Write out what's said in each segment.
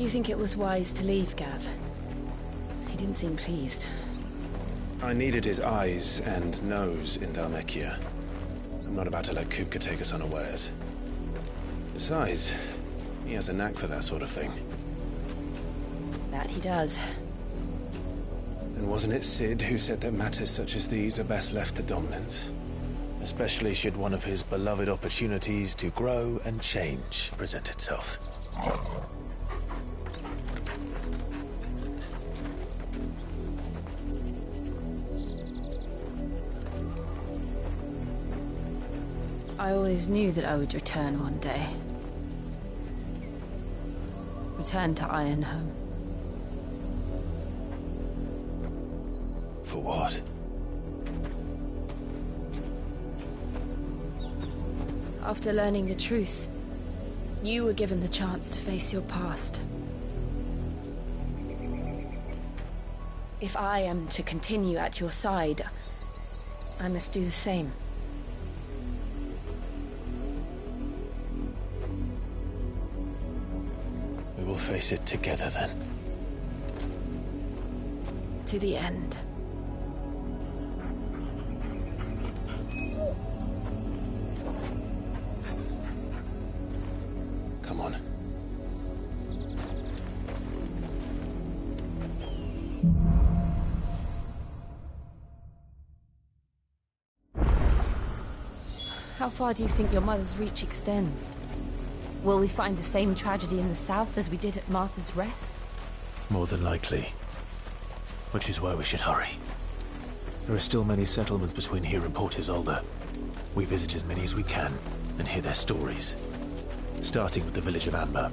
Do you think it was wise to leave, Gav? He didn't seem pleased. I needed his eyes and nose in Dhalmekia. I'm not about to let Kupka take us unawares. Besides, he has a knack for that sort of thing. That he does. And wasn't it Sid who said that matters such as these are best left to dominance? Especially should one of his beloved opportunities to grow and change present itself. I always knew that I would return one day. Return to Ironhome. For what? After learning the truth, you were given the chance to face your past. If I am to continue at your side, I must do the same. We will face it together then. To the end. Come on. How far do you think your mother's reach extends? Will we find the same tragedy in the south as we did at Martha's Rest? More than likely. Which is why we should hurry. There are still many settlements between here and Port Isolde. We visit as many as we can and hear their stories. Starting with the village of Amber.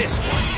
This one.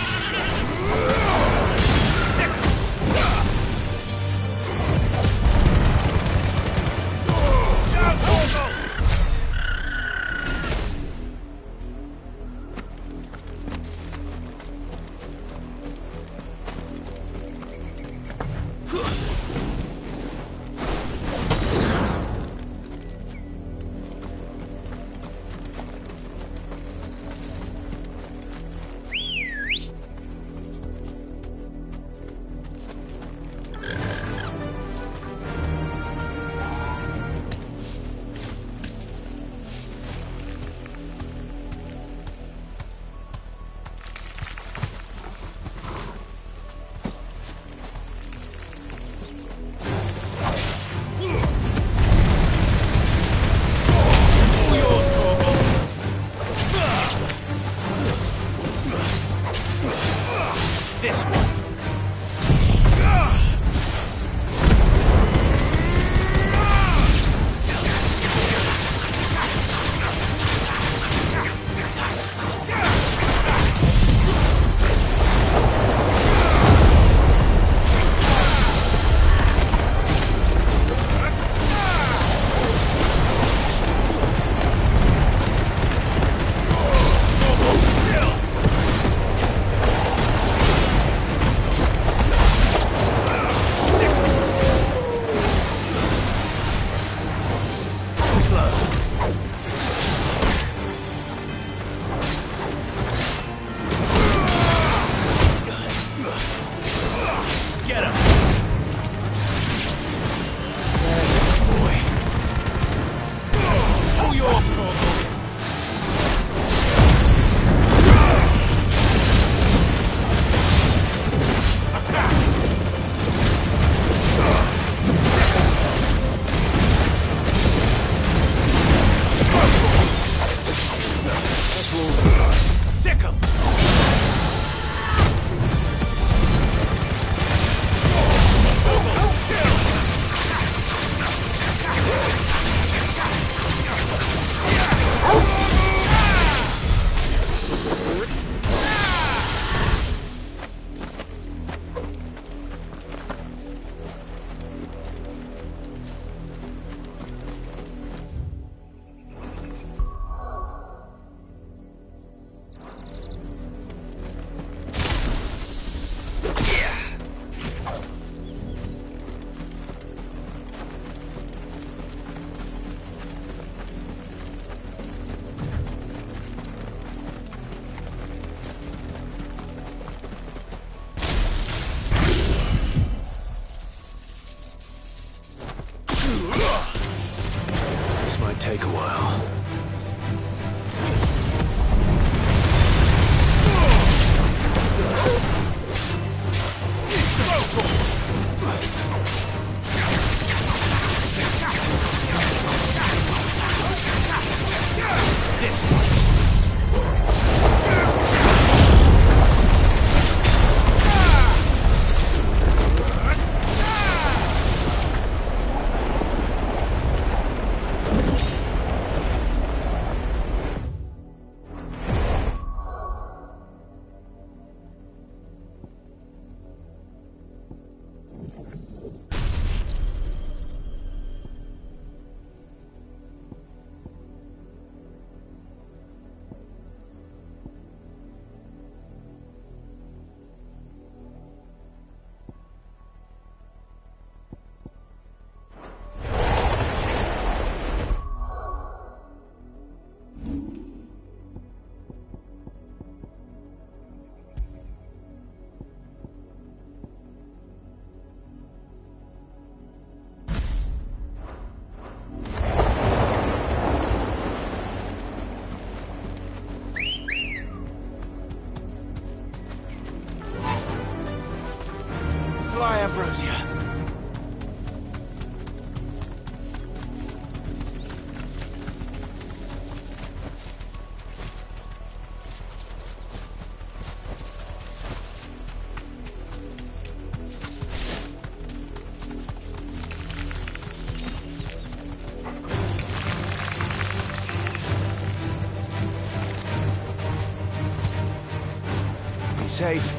This one. Take a while. This one. Ambrosia. Be safe.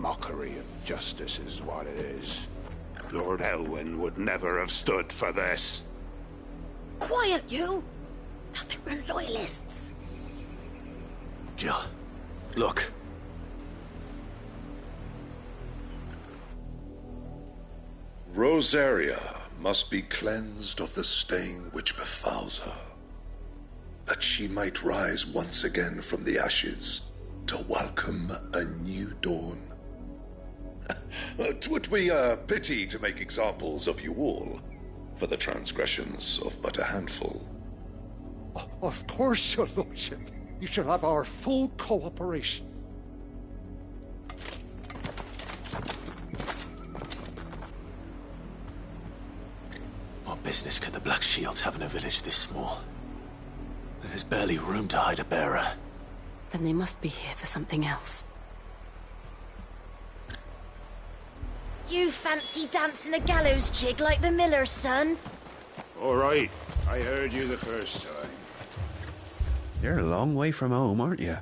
Mockery of justice is what it is. Lord Elwyn would never have stood for this. Quiet, you! Nothing, we're loyalists. Jill, look. Rosaria must be cleansed of the stain which befouls her, that she might rise once again from the ashes to welcome a new dawn. 'Twould be a pity to make examples of you all for the transgressions of but a handful. Of course, your lordship. You shall have our full cooperation. What business could the Black Shields have in a village this small? There's barely room to hide a bearer. Then they must be here for something else. You fancy dancing a gallows jig like the miller's son? All right, I heard you the first time. You're a long way from home, aren't you?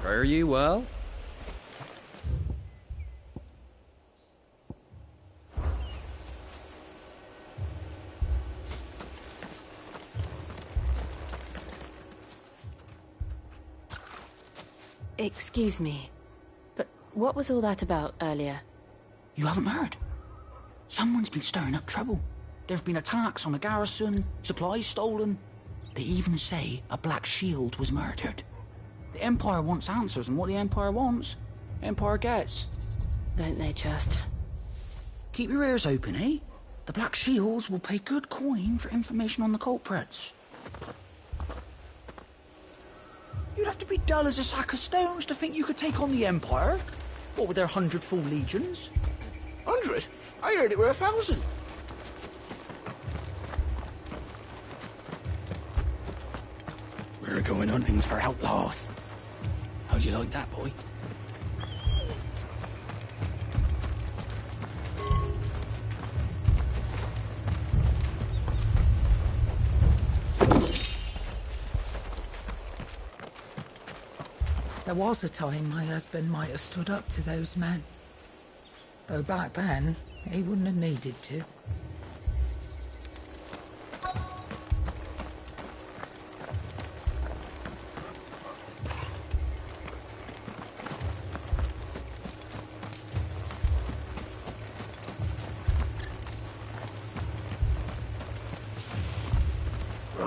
Fare ye well? Excuse me, but what was all that about earlier? You haven't heard? Someone's been stirring up trouble. There've been attacks on the garrison, supplies stolen. They even say a Black Shield was murdered. The Empire wants answers, and what the Empire wants, Empire gets. Don't they just? Keep your ears open, eh? The Black Shields will pay good coin for information on the culprits. You'd have to be dull as a sack of stones to think you could take on the Empire. What with their 100 full legions? 100? I heard it were 1,000. We're going hunting for outlaws. How'd you like that, boy? There was a time my husband might have stood up to those men. Though back then, he wouldn't have needed to.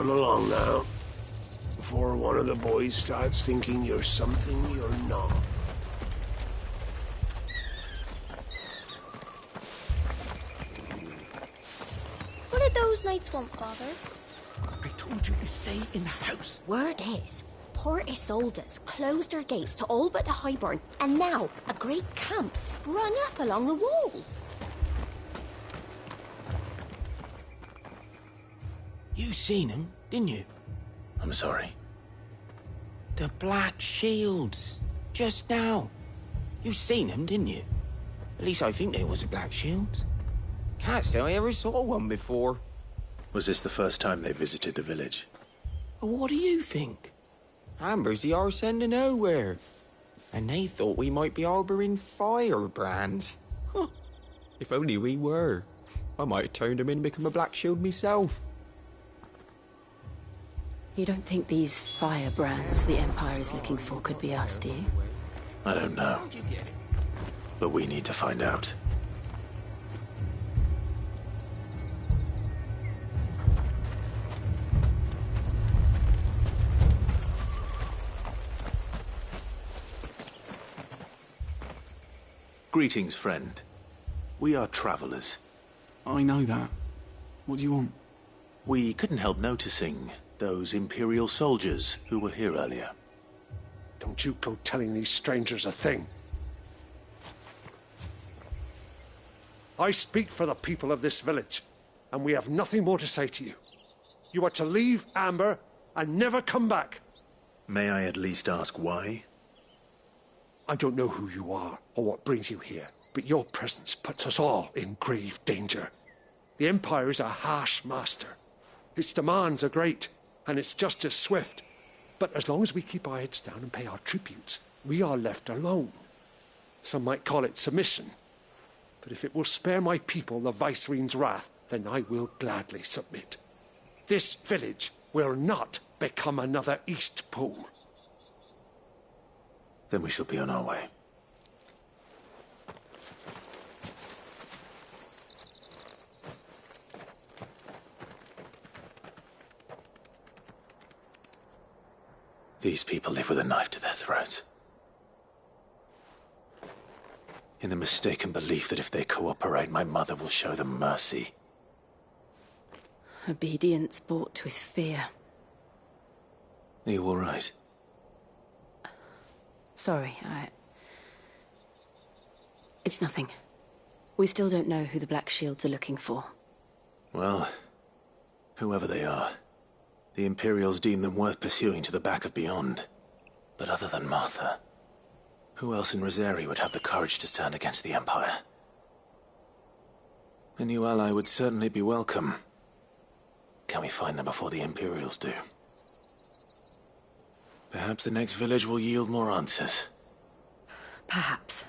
Come along now, before one of the boys starts thinking you're something you're not. What did those knights want, Father? I told you to stay in the house. Word is, Port Isolde's closed their gates to all but the Highborn, and now a great camp sprung up along the walls. You seen him, didn't you? I'm sorry. The Black Shields. Just now. You seen them, didn't you? At least I think there was a Black Shield. Can't say I ever saw one before. Was this the first time they visited the village? What do you think? Amber's the arse end of nowhere. And they thought we might be harbouring firebrands. Huh. If only we were. I might have turned them in and become a Black Shield myself. You don't think these firebrands the Empire is looking for could be us, do you? I don't know. But we need to find out. Greetings, friend. We are travelers. I know that. What do you want? We couldn't help noticing those Imperial soldiers who were here earlier. Don't you go telling these strangers a thing. I speak for the people of this village, and we have nothing more to say to you. You are to leave Amber and never come back. May I at least ask why? I don't know who you are or what brings you here, but your presence puts us all in grave danger. The Empire is a harsh master. Its demands are great, and its justice swift. But as long as we keep our heads down and pay our tributes, we are left alone. Some might call it submission. But if it will spare my people the Viceroy's wrath, then I will gladly submit. This village will not become another Eastpool. Then we shall be on our way. These people live with a knife to their throats. In the mistaken belief that if they cooperate, my mother will show them mercy. Obedience bought with fear. Are you all right? Sorry, It's nothing. We still don't know who the Black Shields are looking for. Well, whoever they are, the Imperials deem them worth pursuing to the back of beyond. But other than Martha, who else in Rosari would have the courage to stand against the Empire? A new ally would certainly be welcome. Can we find them before the Imperials do? Perhaps the next village will yield more answers. Perhaps.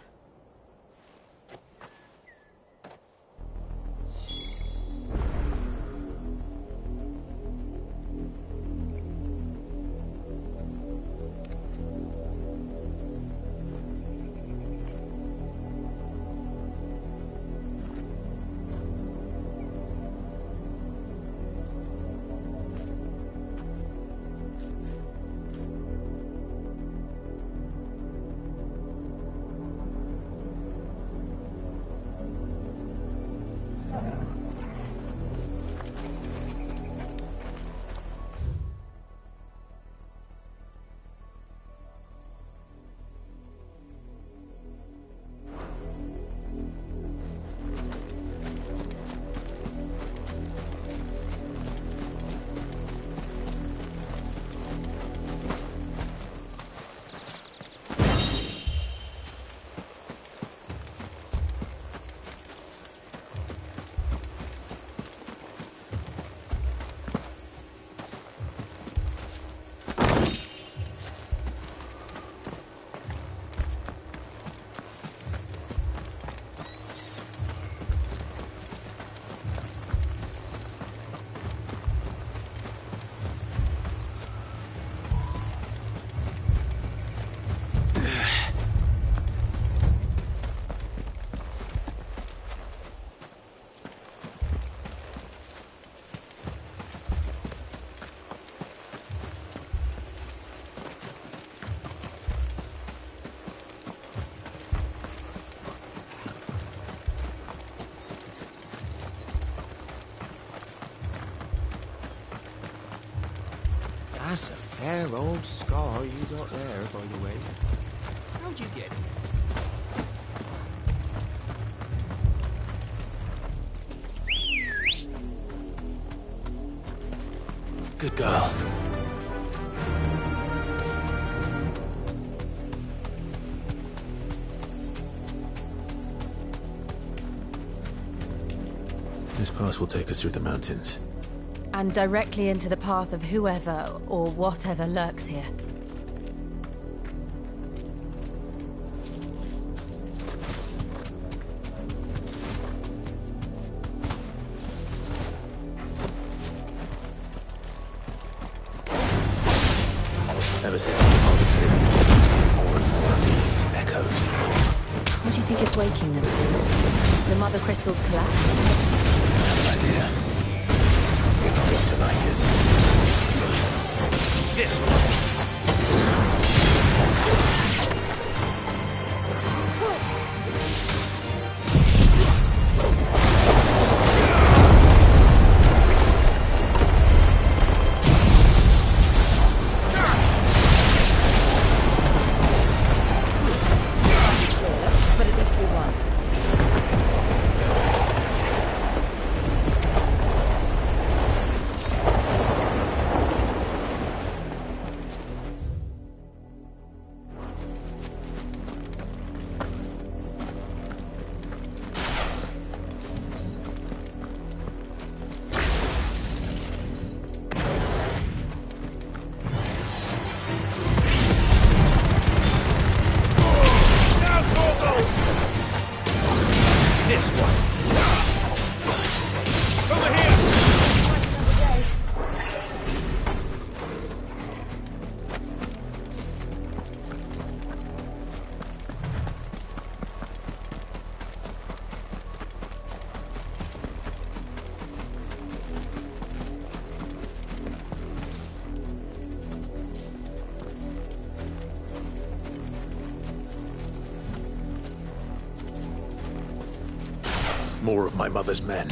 That's a fair old scar you got there, by the way. How'd you get it? Good girl. This pass will take us through the mountains. And directly into the path of whoever or whatever lurks here. Ever since the trip, more and more of these echoes. What do you think is waking them? The mother crystals collapse? Idea. We're not going to like it. This one. But at least we won. This one. Over here. More of my mother's men.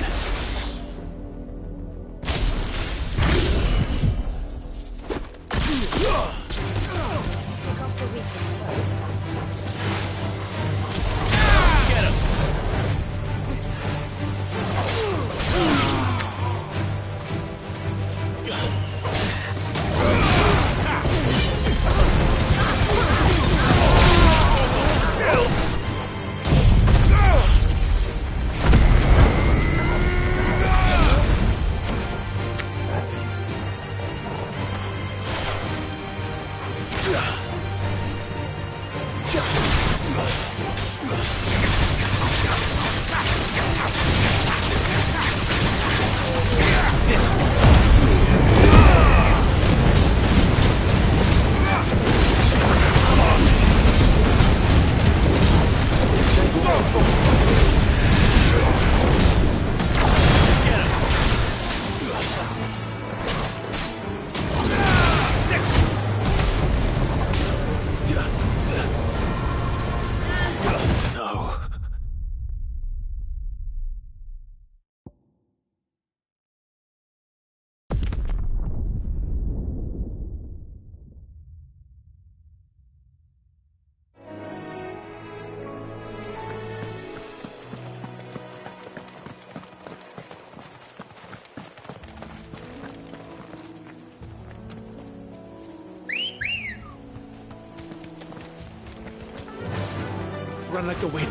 Run like the wind.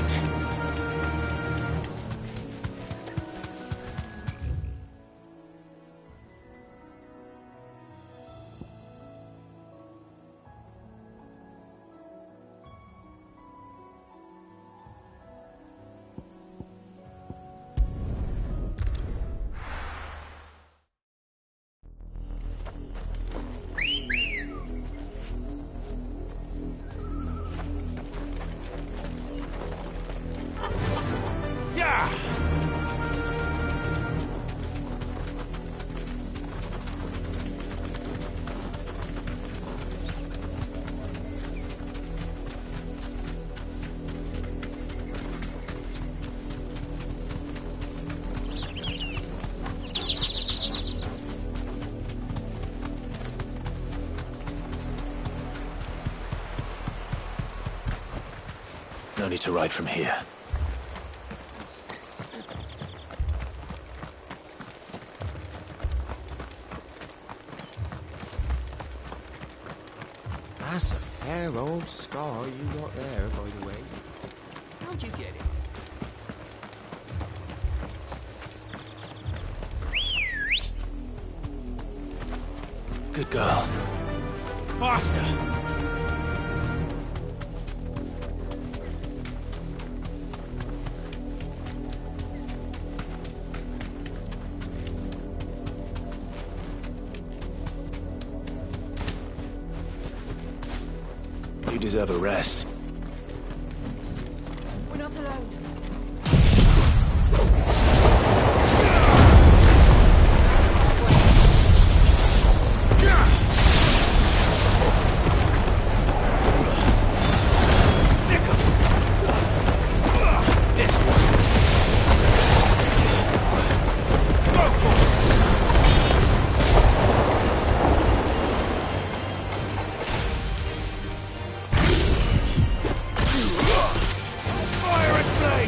journey to ride from here. That's a fair old scar you got there, by the way. How'd you get it? Good girl. Faster! You deserve a rest. We're not alone. Fire and flame!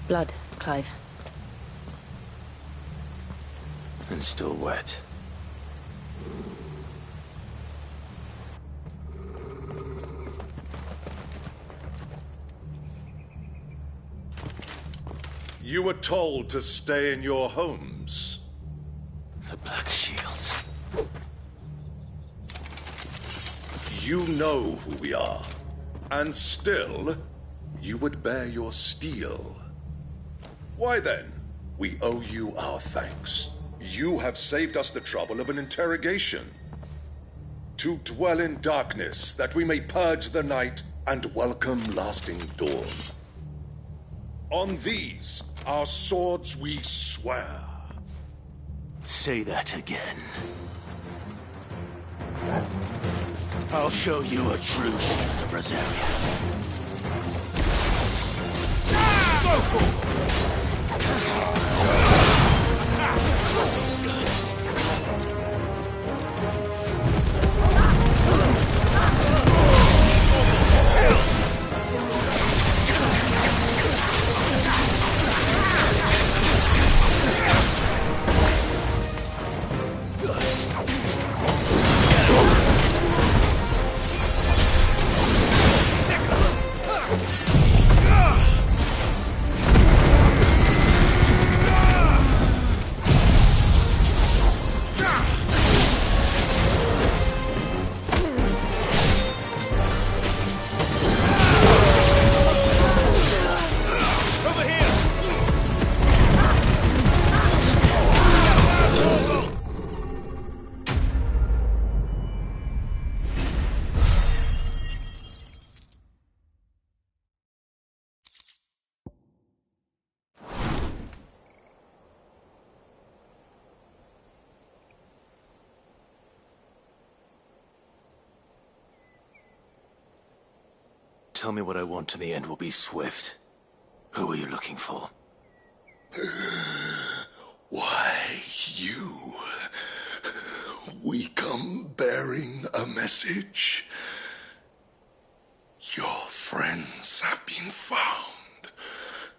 Blood, Clive. And still wet. You were told to stay in your homes. The Black Shields. You know who we are. And still, you would bear your steel. Why then, we owe you our thanks. You have saved us the trouble of an interrogation. To dwell in darkness, that we may purge the night and welcome lasting dawn. On these, our swords we swear. Say that again. I'll show you a true shift of Rosaria. Tell me what I want and the end will be swift. Who are you looking for? Why, you. We come bearing a message. Your friends have been found.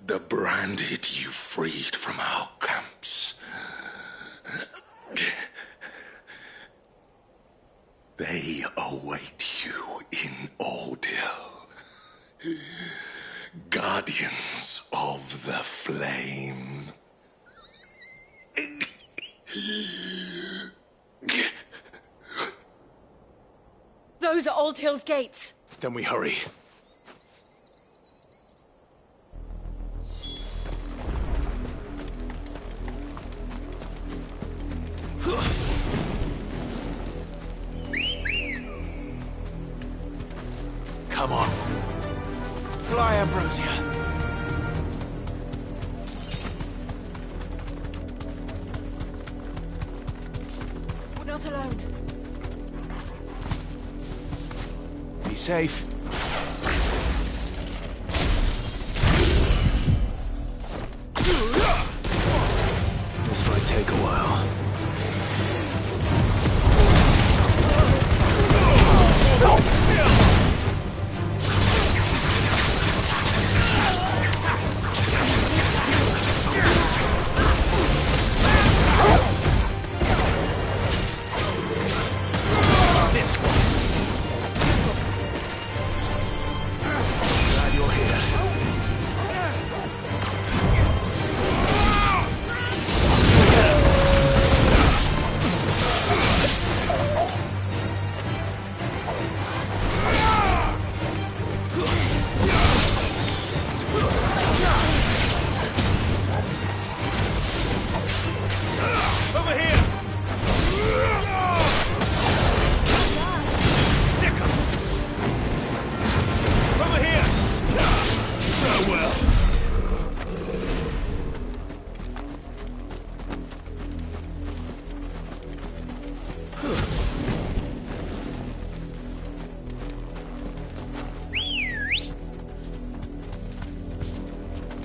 The branded you freed from our camps. They await you in Ordeal. Guardians of the Flame. Those are Old Hill's gates. Then we hurry. Come on. Fly, Ambrosia. We're not alone. Be safe. This might take a while.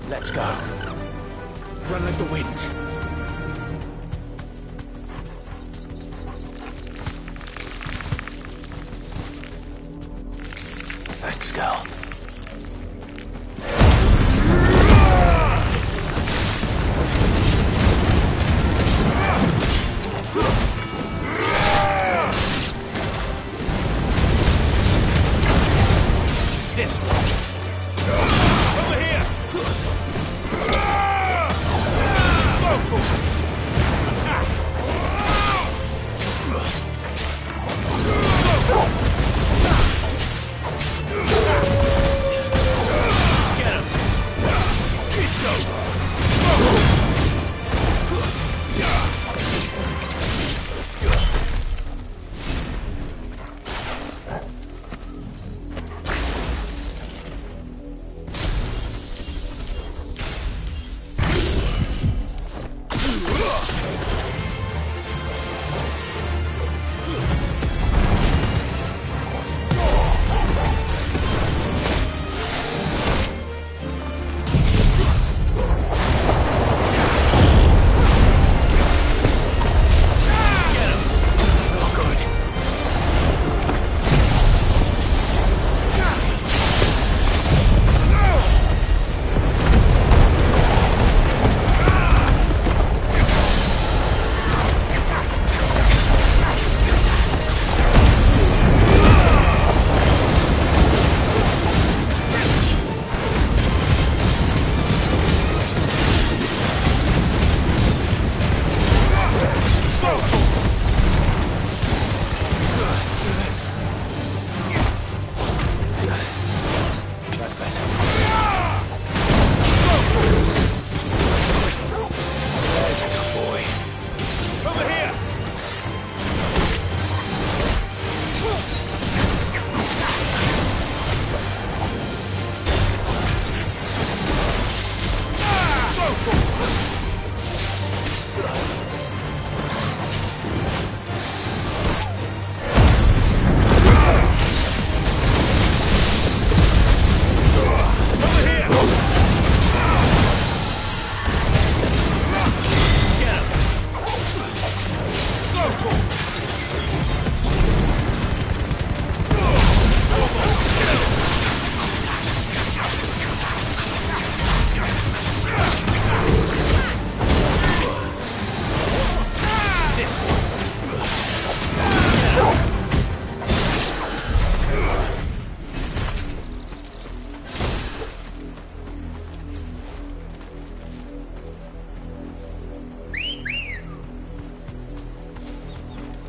Let's go. Run like the wind. Thanks, girl. This one. Over here! Attack! Get him! It's over!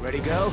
Ready, go?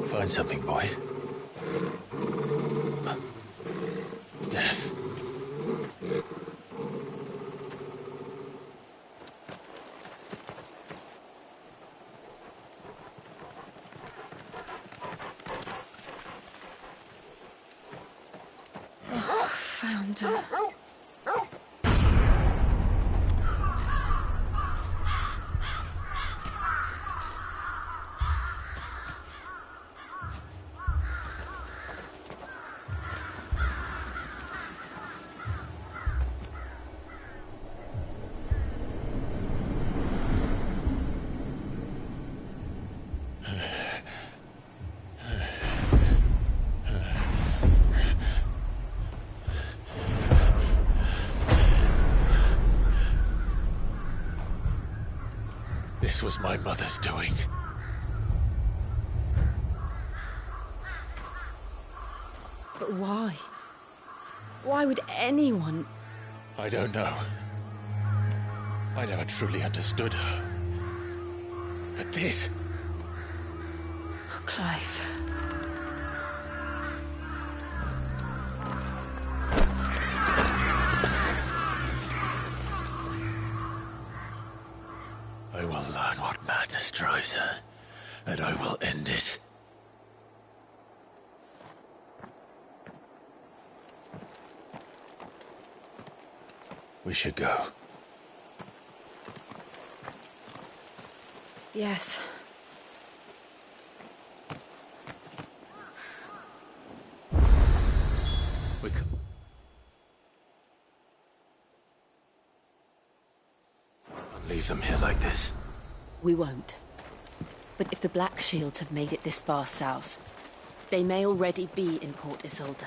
Find something, boy. Death. Oh, found her. This was my mother's doing. But why? Why would anyone... I don't know. I never truly understood her. But this... Oh, Clive. I will learn what madness drives her, and I will end it. We should go. Yes. We could... leave them here like this. We won't. But if the Black Shields have made it this far south, they may already be in Port Isolde.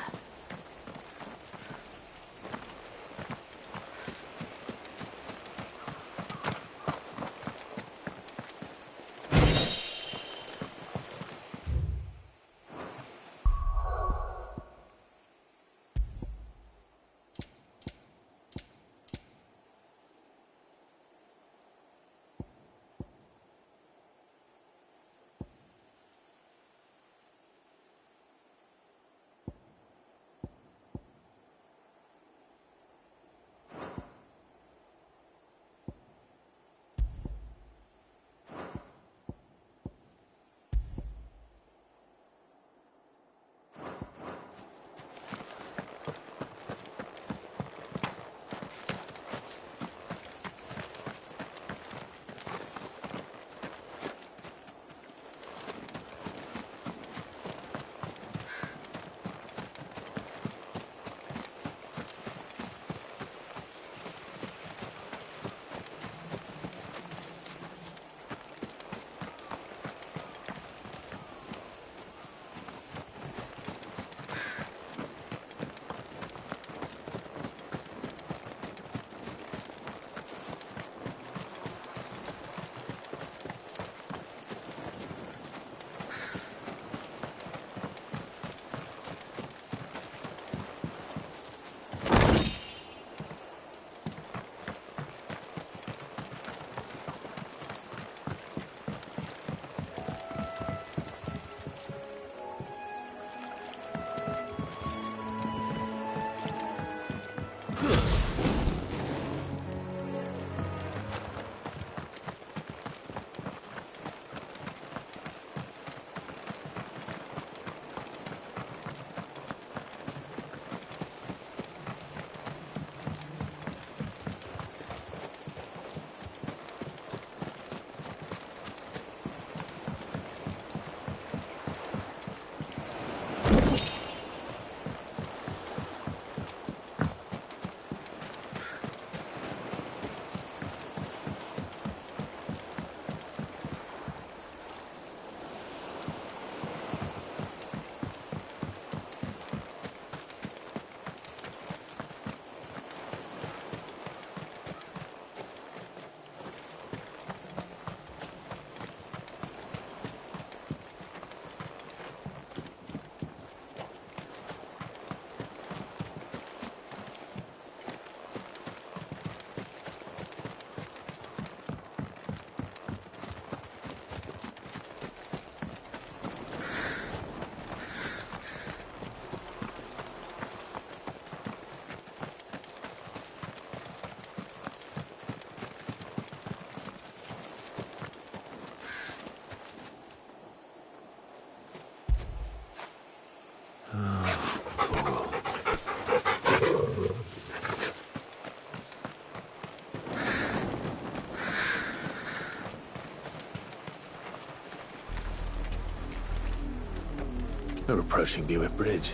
We're approaching Buick Bridge.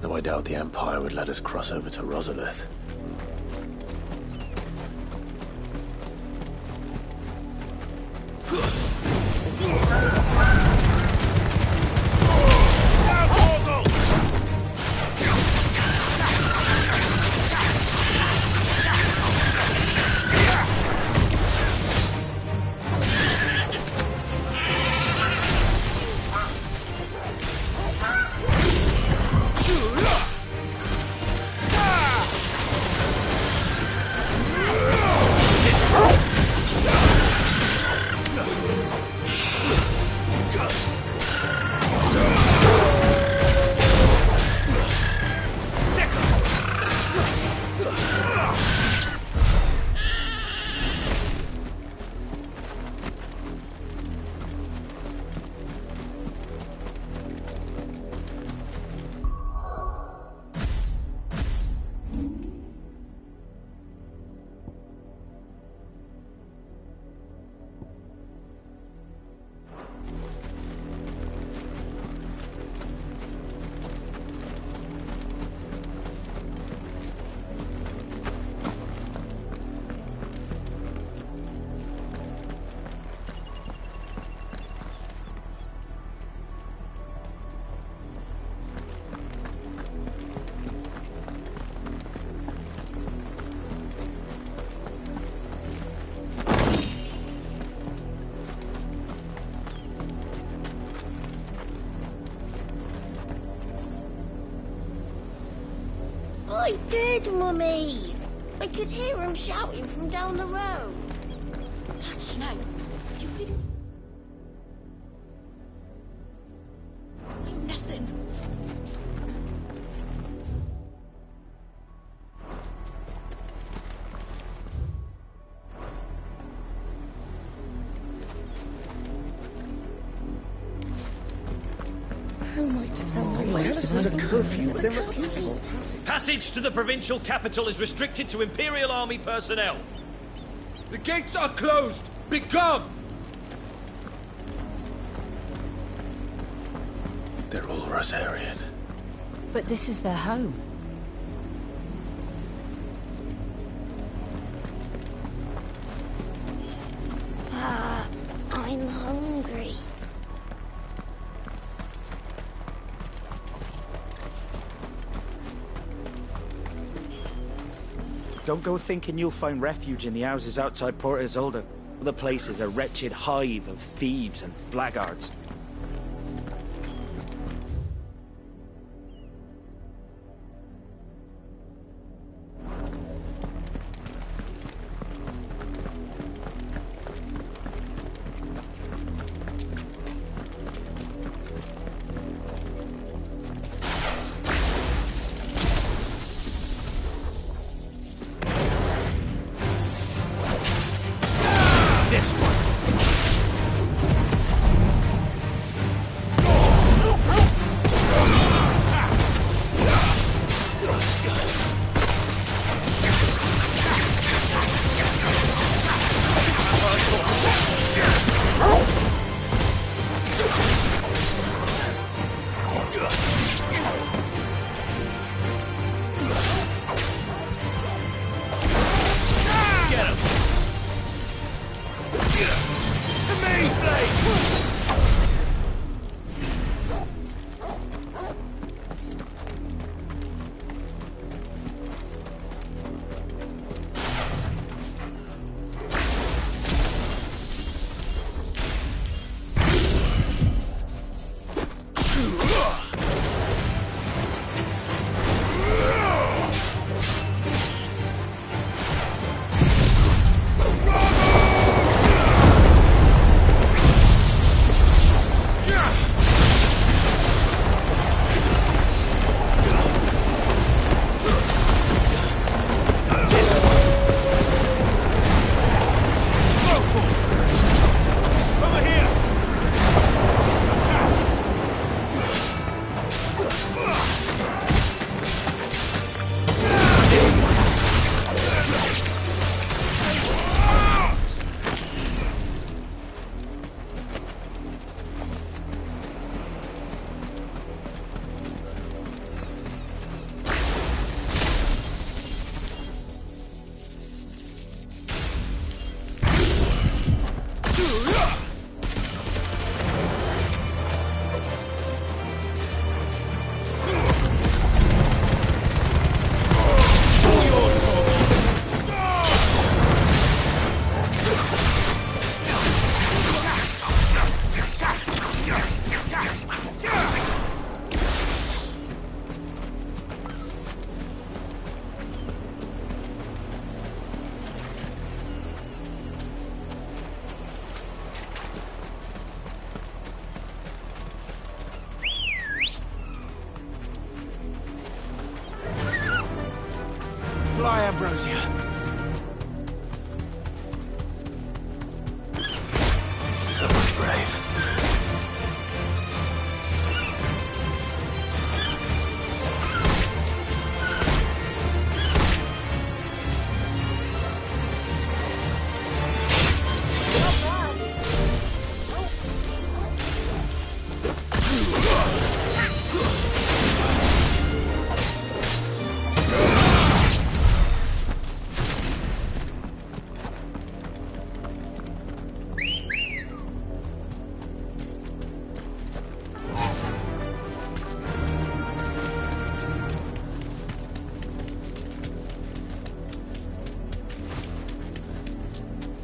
Though I doubt the Empire would let us cross over to Rosalith. I did, Mummy. I could hear him shouting from down the road. Hush now. You didn't... You nothing. How am I to send my There's a curfew, but they're refusing all passage. Passage to the provincial capital is restricted to Imperial Army personnel. The gates are closed! Become! They're all Rosarian. But this is their home. I'm hungry. Don't go thinking you'll find refuge in the houses outside Port Isolde. The place is a wretched hive of thieves and blackguards. Fly, Ambrosia. Someone brave.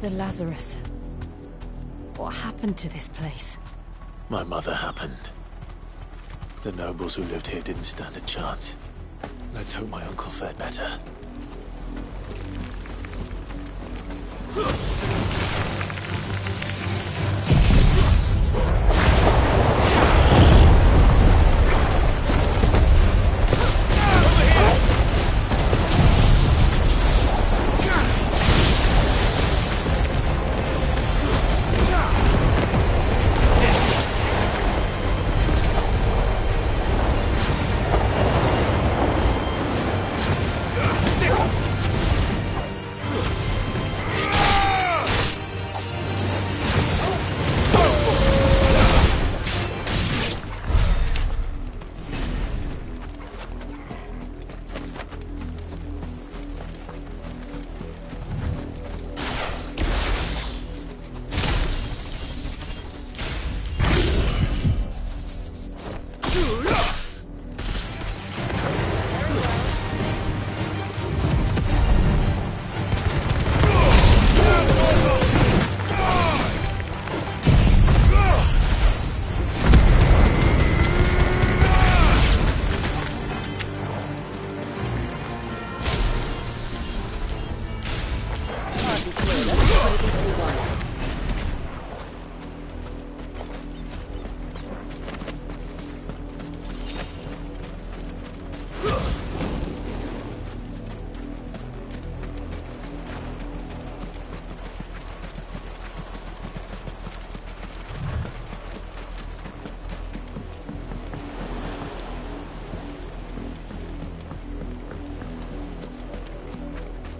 The Lazarus. What happened to this place? My mother happened. The nobles who lived here didn't stand a chance. Let's hope my uncle fared better.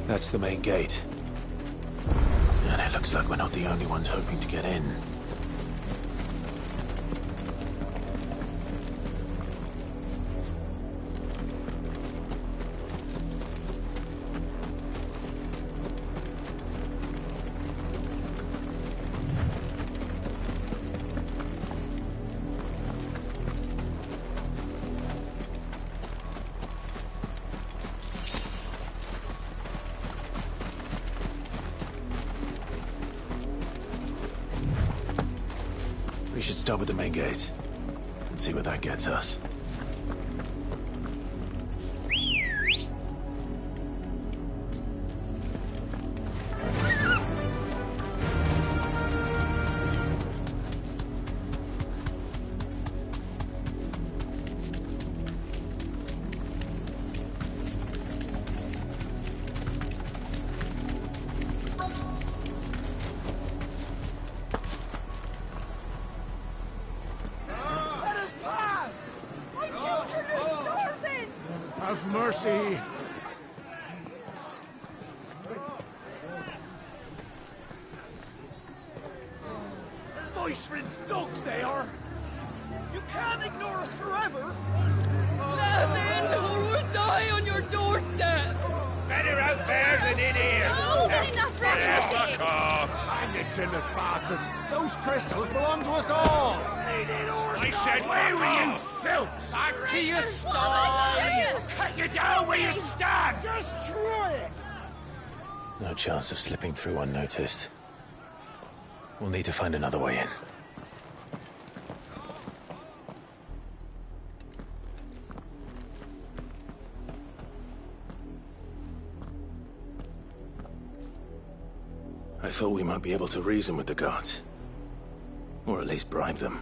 That's the main gate. And it looks like we're not the only ones hoping to get in. We should start with the main gate and see where that gets us. Have mercy! Voice-ridden dogs they are! You can't ignore us forever! Let us in, or we'll die on your doorstep! Better out there than in here! Oh, get enough Fuck off! I'm the chinnless bastards! Those crystals belong to us all! I said, where were you, filth? Back to your stall! Cut you down where you stand! Destroy it! No chance of slipping through unnoticed. We'll need to find another way in. I thought we might be able to reason with the guards. Or at least bribe them.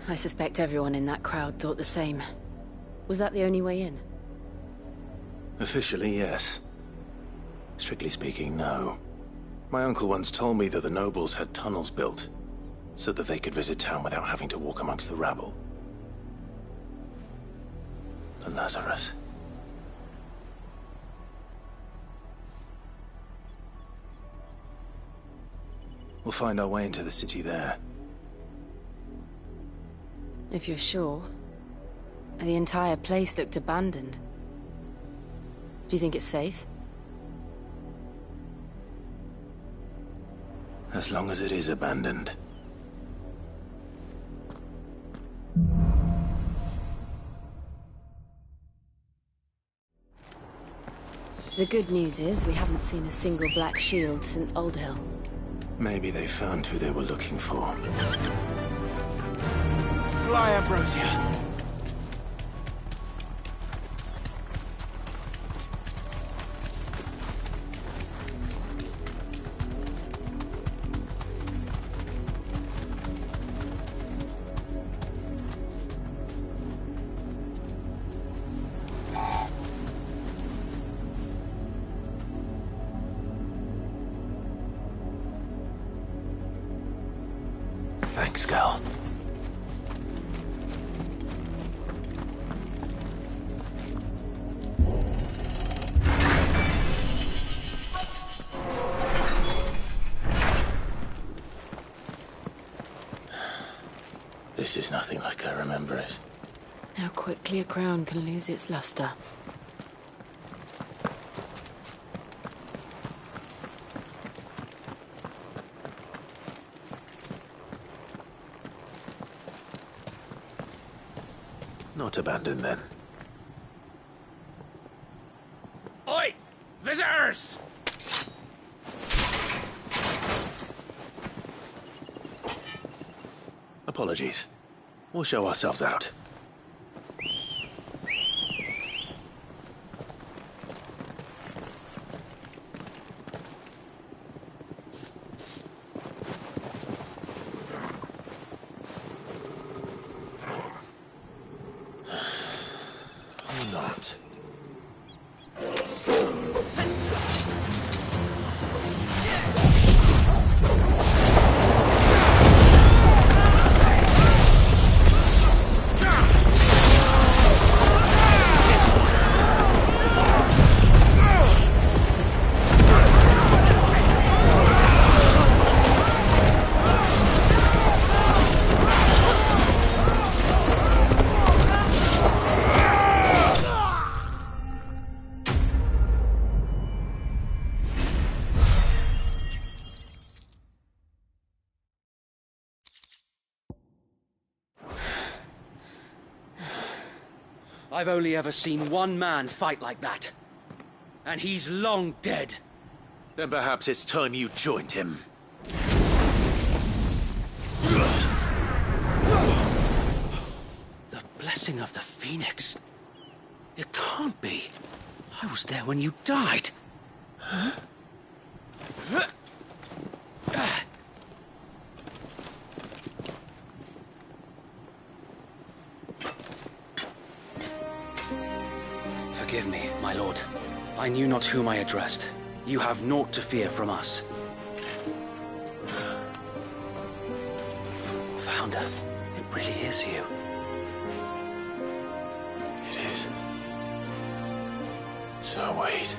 I suspect everyone in that crowd thought the same. Was that the only way in? Officially, yes. Strictly speaking, no. My uncle once told me that the nobles had tunnels built, so that they could visit town without having to walk amongst the rabble. The Lazarus. We'll find our way into the city there. If you're sure. The entire place looked abandoned. Do you think it's safe? As long as it is abandoned. The good news is we haven't seen a single black shield since Old Hill. Maybe they found who they were looking for. Fly, Ambrosia! Thanks, Gal. This is nothing like I remember it. How quickly a crown can lose its luster. Not abandoned, then. Oi! Visitors! Apologies. We'll show ourselves out. Or not. I've only ever seen one man fight like that. And he's long dead. Then perhaps it's time you joined him. The blessing of the Phoenix. It can't be. I was there when you died. Huh? Forgive me, my lord. I knew not whom I addressed. You have naught to fear from us. Founder, it really is you. It is. So wait.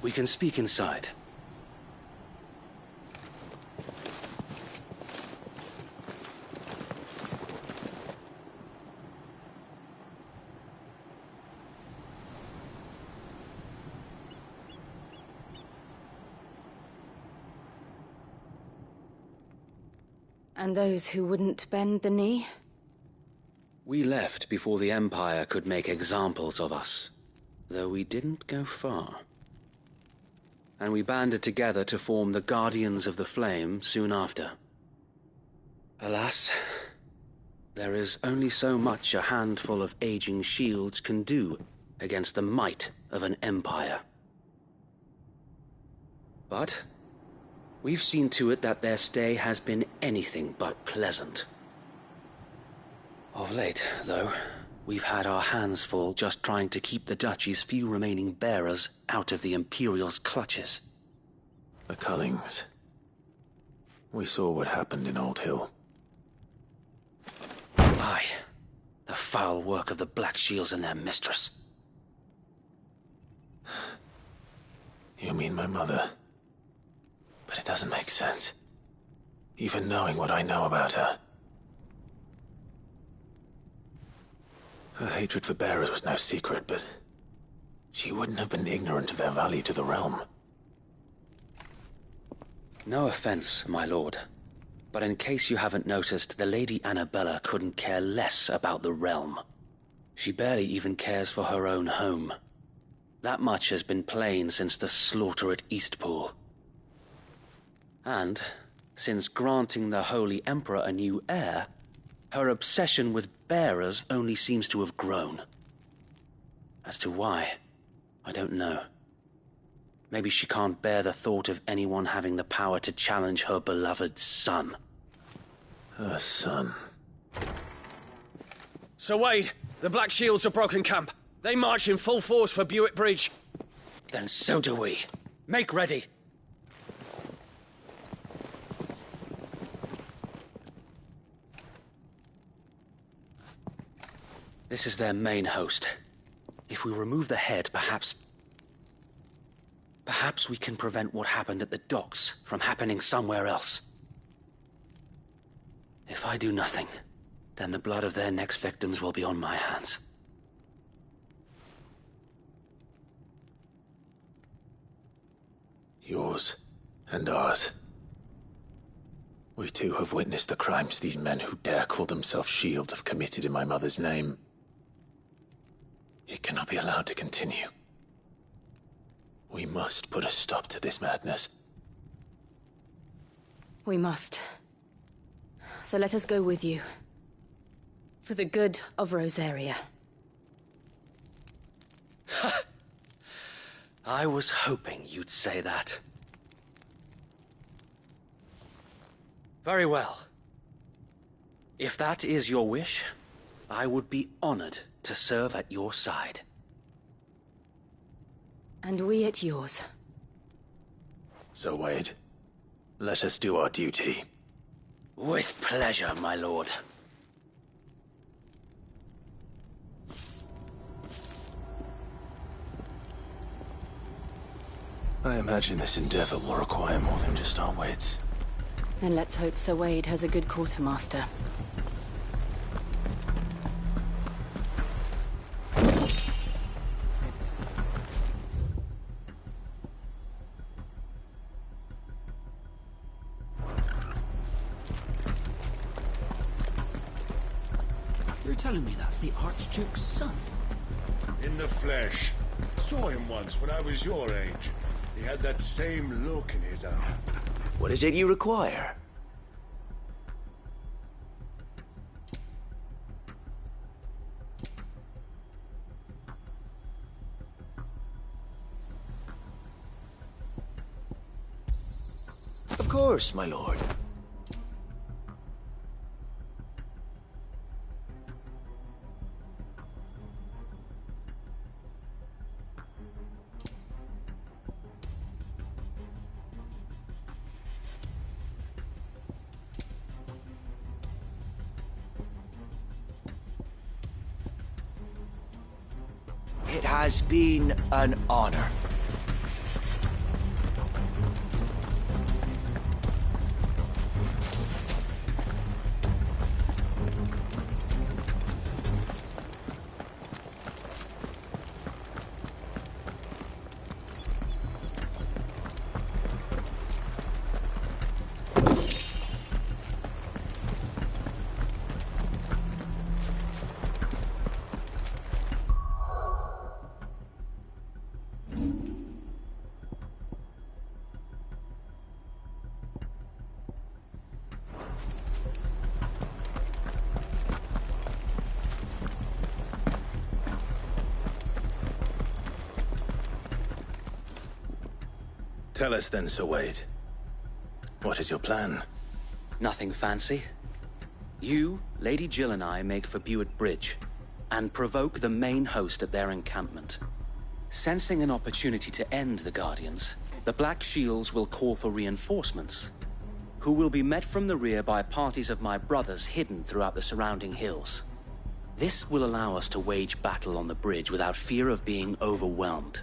We can speak inside. And those who wouldn't bend the knee? We left before the Empire could make examples of us, though we didn't go far. And we banded together to form the Guardians of the Flame soon after. Alas, there is only so much a handful of aging shields can do against the might of an empire. But we've seen to it that their stay has been anything but pleasant. Of late, though, we've had our hands full just trying to keep the Duchy's few remaining bearers out of the Imperial's clutches. The Cullings. We saw what happened in Old Hill. Aye. The foul work of the Black Shields and their mistress. You mean my mother? But it doesn't make sense. Even knowing what I know about her. Her hatred for bearers was no secret, but she wouldn't have been ignorant of their value to the realm. No offense, my lord, but in case you haven't noticed, the Lady Annabella couldn't care less about the realm. She barely even cares for her own home. That much has been plain since the slaughter at Eastpool. And, since granting the Holy Emperor a new heir, her obsession with bearers only seems to have grown. As to why, I don't know. Maybe she can't bear the thought of anyone having the power to challenge her beloved son. Her son. Sir Wade, the Black Shields have broken camp. They march in full force for Buick Bridge. Then so do we. Make ready. This is their main host. If we remove the head, perhaps we can prevent what happened at the docks from happening somewhere else. If I do nothing, then the blood of their next victims will be on my hands. Yours and ours. We too have witnessed the crimes these men who dare call themselves shields have committed in my mother's name. It cannot be allowed to continue. We must put a stop to this madness. We must. So let us go with you. For the good of Rosaria. I was hoping you'd say that. Very well. If that is your wish, I would be honored to serve at your side. And we at yours. So, Wade, let us do our duty. With pleasure, my lord. I imagine this endeavor will require more than just our wits. Then let's hope Sir Wade has a good quartermaster. You're telling me that's the Archduke's son? In the flesh. Saw him once when I was your age. He had that same look in his eye. What is it you require? Of course, my lord. It has been an honor. Tell us then, Sir Wade. What is your plan? Nothing fancy. You, Lady Jill and I make for Buick Bridge, and provoke the main host at their encampment. Sensing an opportunity to end the Guardians, the Black Shields will call for reinforcements, who will be met from the rear by parties of my brothers hidden throughout the surrounding hills. This will allow us to wage battle on the bridge without fear of being overwhelmed.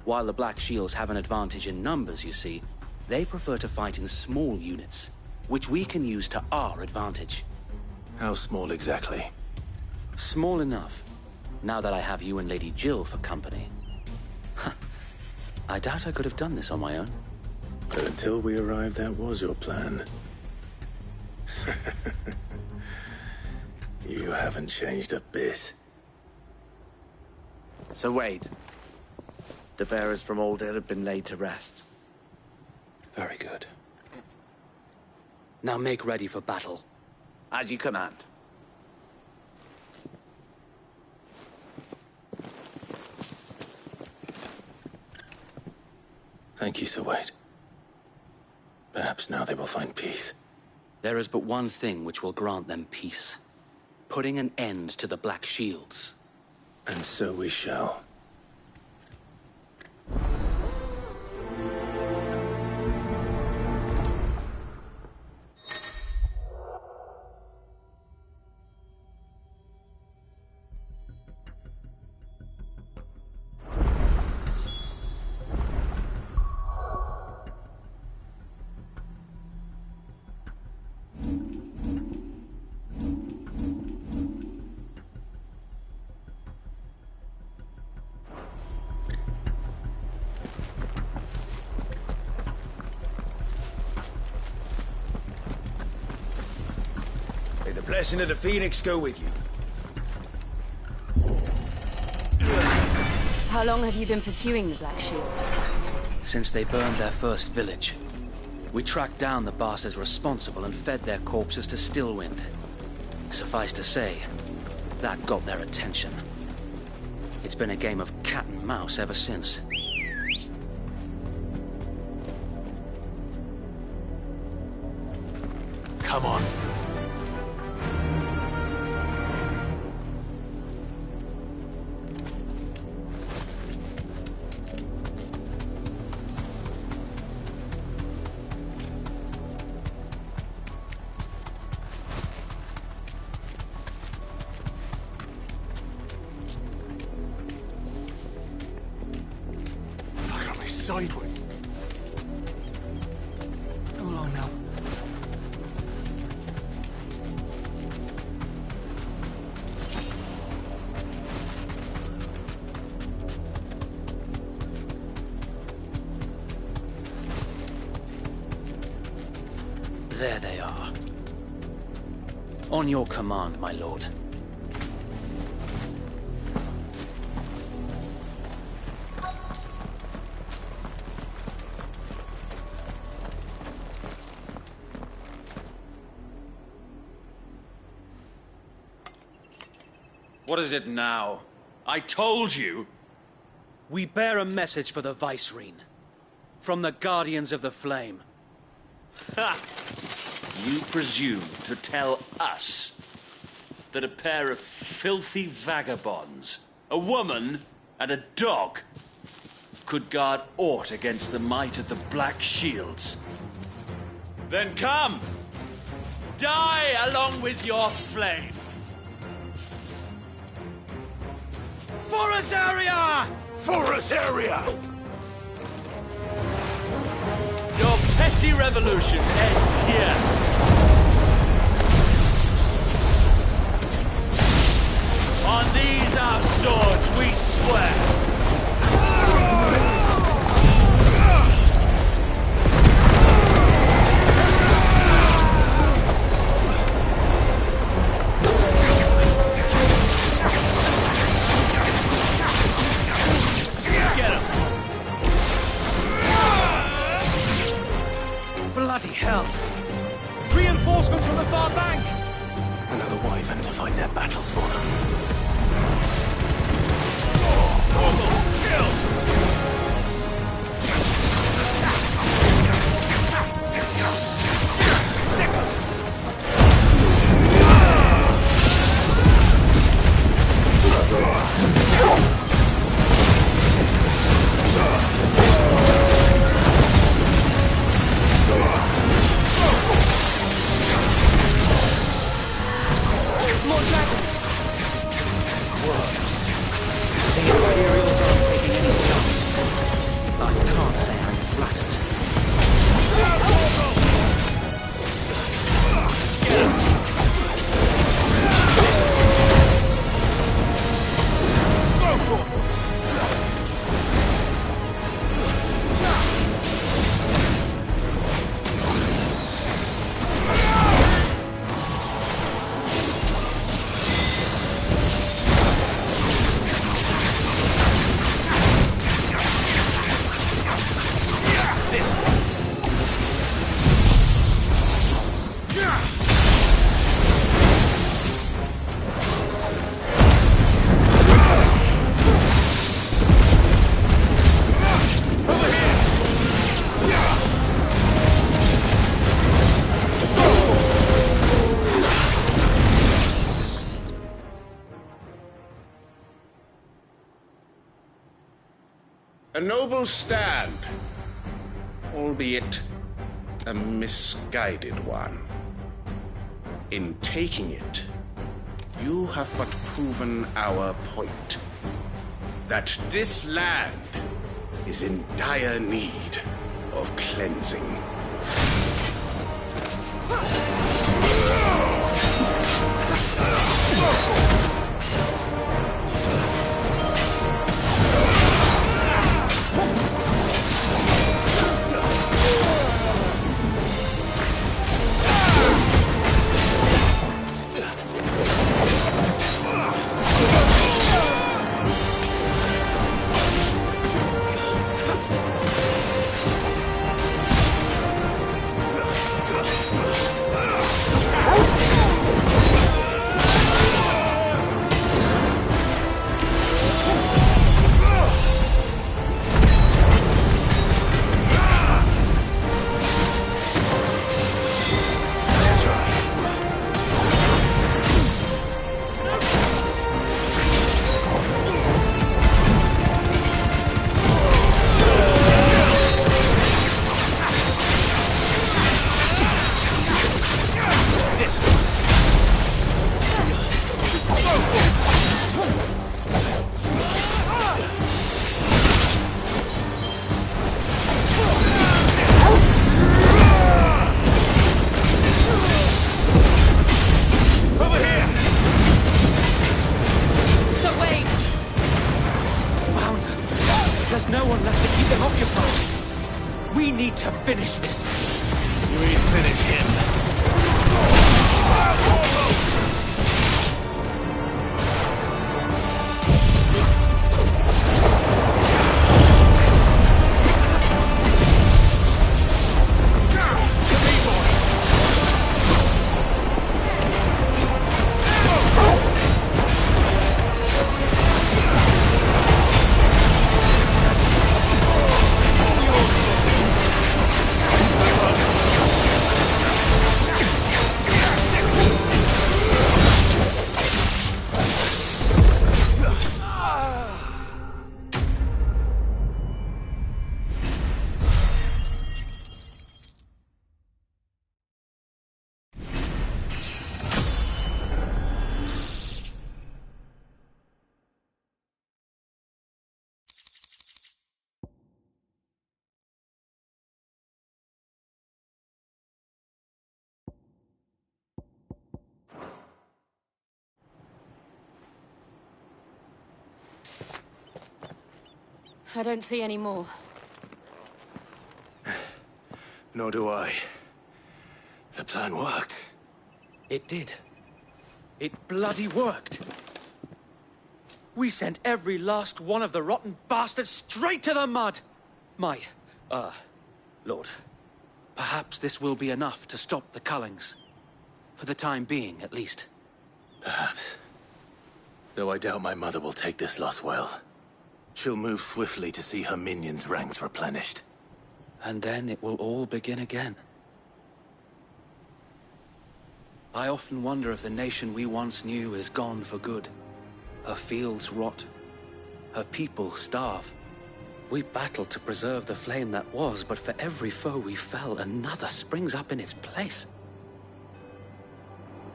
While the Black Shields have an advantage in numbers, you see, they prefer to fight in small units, which we can use to our advantage. How small exactly? Small enough, now that I have you and Lady Jill for company. I doubt I could have done this on my own. But until we arrived, that was your plan. You haven't changed a bit. So Wade, the bearers from Old Hill have been laid to rest. Very good. Now make ready for battle. As you command. Thank you, Sir Wade. Perhaps now they will find peace. There is but one thing which will grant them peace. putting an end to the Black Shields. And so we shall. May the blessing of the Phoenix go with you. How long have you been pursuing the Black Shields? Since they burned their first village, we tracked down the bastards responsible and fed their corpses to Stillwind. Suffice to say, that got their attention. It's been a game of cat and mouse ever since. Come on. Sideways. Go along now. There they are. On your command, my lord. What is it now? I told you! We bear a message for the Vicereine. From the Guardians of the Flame. Ha! You presume to tell us that a pair of filthy vagabonds, a woman and a dog, could guard aught against the might of the Black Shields? Then come! Die along with your flame! For Azaria! For Azaria! Your petty revolution ends here. On these our swords we swear. Bloody hell! Reinforcements from the far bank! Another wyvern to fight their battles for them. More dragons! Whoa. The Imperials aren't taking any A noble stand, albeit a misguided one. In taking it, you have but proven our point. That this land is in dire need of cleansing. Finish this. You ain't finish him. I don't see any more. Nor do I. The plan worked. It did. It bloody worked. We sent every last one of the rotten bastards straight to the mud! Lord, perhaps this will be enough to stop the Cullings. For the time being, at least. Perhaps. Though I doubt my mother will take this loss well. She'll move swiftly to see her minions' ranks replenished. And then it will all begin again. I often wonder if the nation we once knew is gone for good. Her fields rot. Her people starve. We battled to preserve the flame that was, but for every foe we fell, another springs up in its place.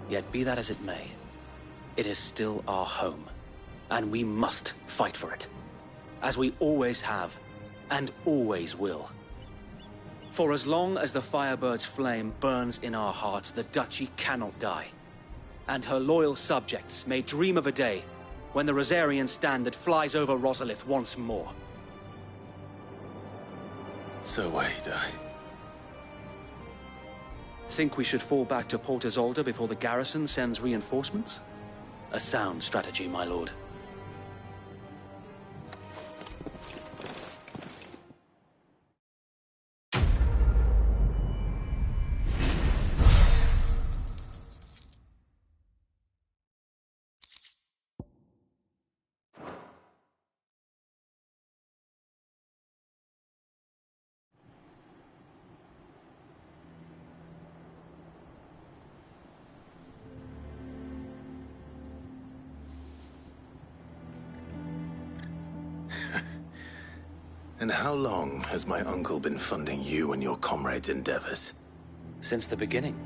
Yet be that as it may, it is still our home, and we must fight for it. As we always have, and always will. For as long as the Firebird's flame burns in our hearts, the Duchy cannot die. And her loyal subjects may dream of a day when the Rosarian standard flies over Rosalith once more. So wait, Think we should fall back to Port Isolde before the garrison sends reinforcements? A sound strategy, my lord. And how long has my uncle been funding you and your comrades' endeavors? Since the beginning.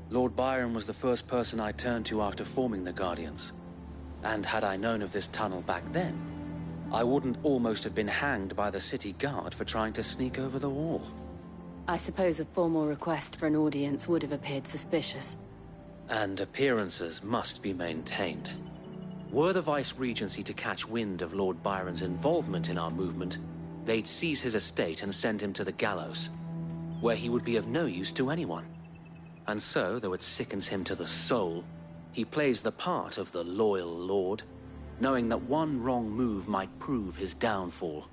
Lord Byron was the first person I turned to after forming the Guardians. And had I known of this tunnel back then, I wouldn't almost have been hanged by the city guard for trying to sneak over the wall. I suppose a formal request for an audience would have appeared suspicious. And appearances must be maintained. Were the Vice-Regency to catch wind of Lord Byron's involvement in our movement, they'd seize his estate and send him to the gallows, where he would be of no use to anyone. And so, though it sickens him to the soul, he plays the part of the loyal lord, knowing that one wrong move might prove his downfall.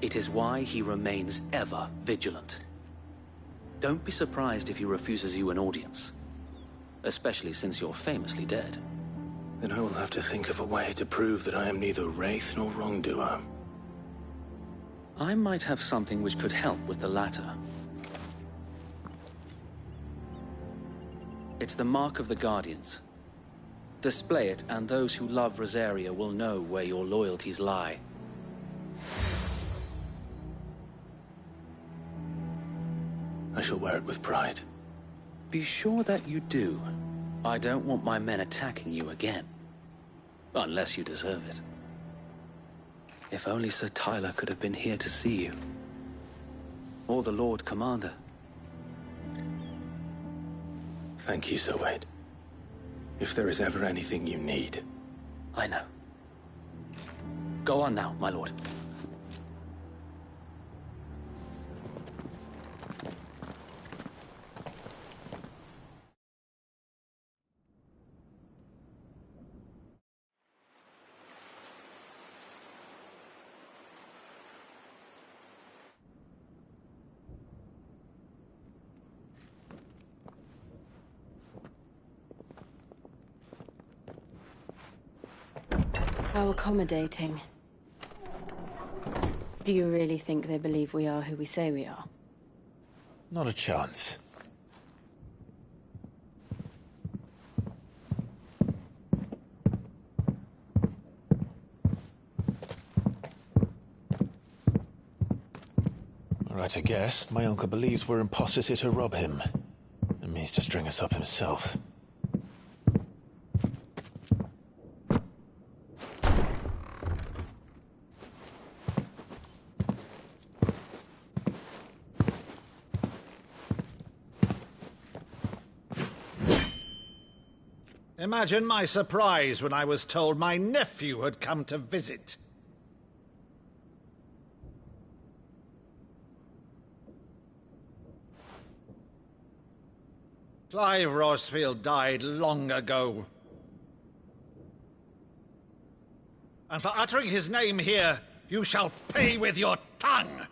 It is why he remains ever vigilant. Don't be surprised if he refuses you an audience, especially since you're famously dead. Then I will have to think of a way to prove that I am neither wraith nor wrongdoer. I might have something which could help with the latter. It's the mark of the Guardians. Display it, and those who love Rosaria will know where your loyalties lie. I shall wear it with pride. Be sure that you do. I don't want my men attacking you again. Unless you deserve it. If only Sir Tyler could have been here to see you. Or the Lord Commander. Thank you, Sir Wade. If there is ever anything you need. I know. Go on now, my lord. How accommodating. Do you really think they believe we are who we say we are? Not a chance. All right, I guess. My uncle believes we're imposters here to rob him. And means to string us up himself. Imagine my surprise when I was told my nephew had come to visit. Clive Rosfield died long ago. And for uttering his name here, you shall pay with your tongue!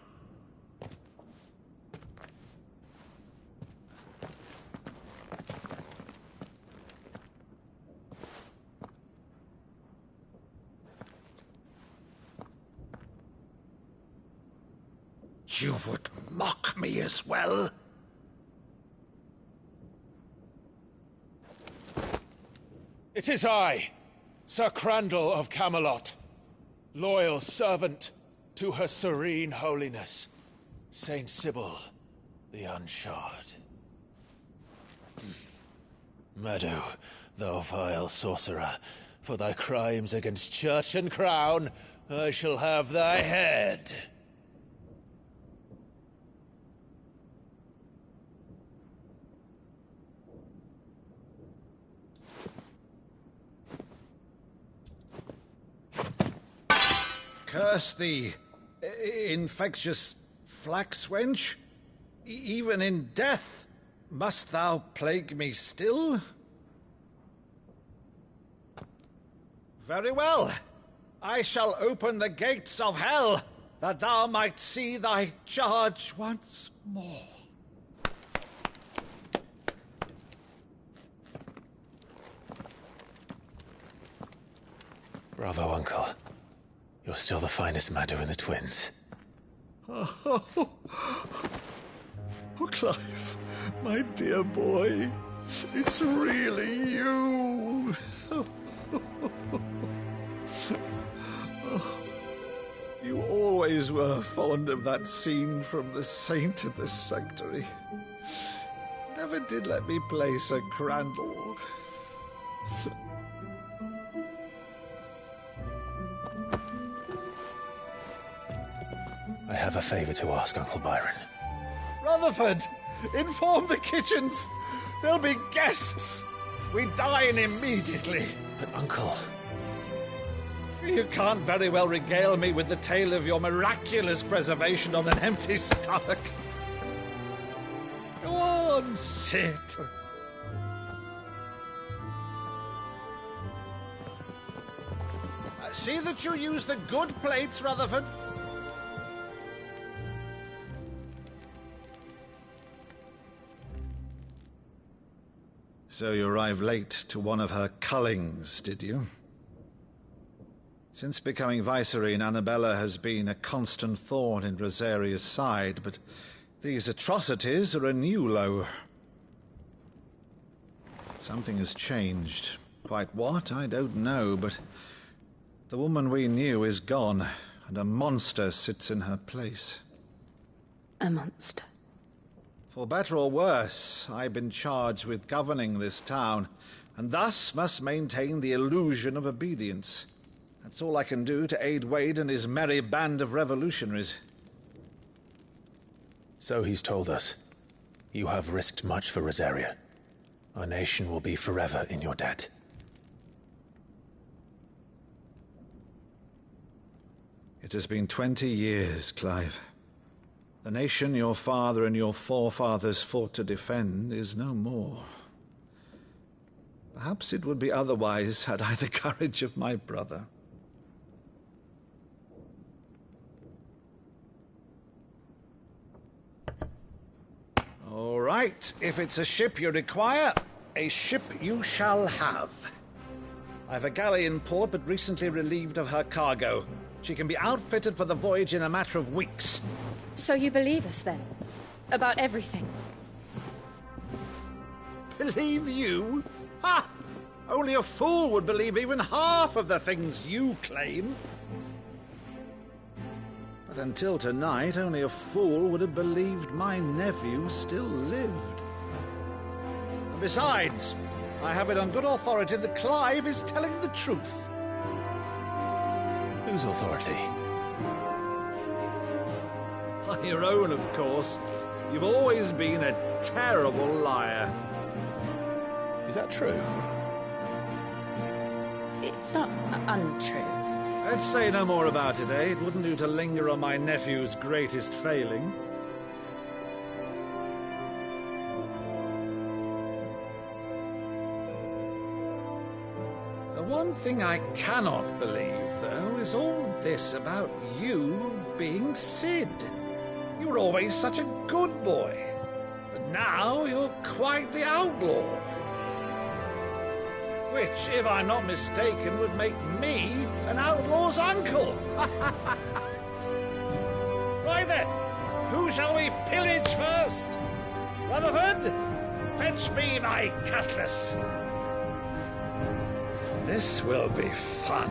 You would mock me as well? It is I, Sir Crandall of Camelot, loyal servant to Her Serene Holiness, Saint Sybil the Unshod. Meadow, thou vile sorcerer, for thy crimes against church and crown, I shall have thy head. Curse thee, infectious flax wench. Even in death, must thou plague me still? Very well. I shall open the gates of hell, that thou might see thy charge once more. Bravo, Uncle. You're still the finest Maddo in the twins. Oh, Clive, my dear boy, it's really you. You always were fond of that scene from The Saint in the Sanctuary. Never did let me play Sir Crandall. I have a favor to ask, Uncle Byron. Rutherford, inform the kitchens. There'll be guests. We dine immediately. But, Uncle... You can't very well regale me with the tale of your miraculous preservation on an empty stomach. Go on, sit. See that you use the good plates, Rutherford. So you arrived late to one of her cullings, did you? Since becoming Vicereine, Annabella has been a constant thorn in Rosaria's side, but these atrocities are a new low. Something has changed. Quite what, I don't know, but the woman we knew is gone, and a monster sits in her place. A monster? For better or worse, I've been charged with governing this town, and thus must maintain the illusion of obedience. That's all I can do to aid Wade and his merry band of revolutionaries. So he's told us. You have risked much for Rosaria. Our nation will be forever in your debt. It has been 20 years, Clive. The nation your father and your forefathers fought to defend is no more. Perhaps it would be otherwise had I the courage of my brother. All right, if it's a ship you require, a ship you shall have. I've a galley in port, but recently relieved of her cargo. She can be outfitted for the voyage in a matter of weeks. So you believe us, then? About everything? Believe you? Ha! Only a fool would believe even half of the things you claim. But until tonight, only a fool would have believed my nephew still lived. And besides, I have it on good authority that Clive is telling the truth. Whose authority? Your own, of course. You've always been a terrible liar. Is that true? It's not untrue. Let's say no more about it, eh? It wouldn't do to linger on my nephew's greatest failing. The one thing I cannot believe, though, is all this about you being Sid. You were always such a good boy, but now you're quite the outlaw. Which, if I'm not mistaken, would make me an outlaw's uncle. Right then, who shall we pillage first? Rutherford, fetch me my cutlass. This will be fun.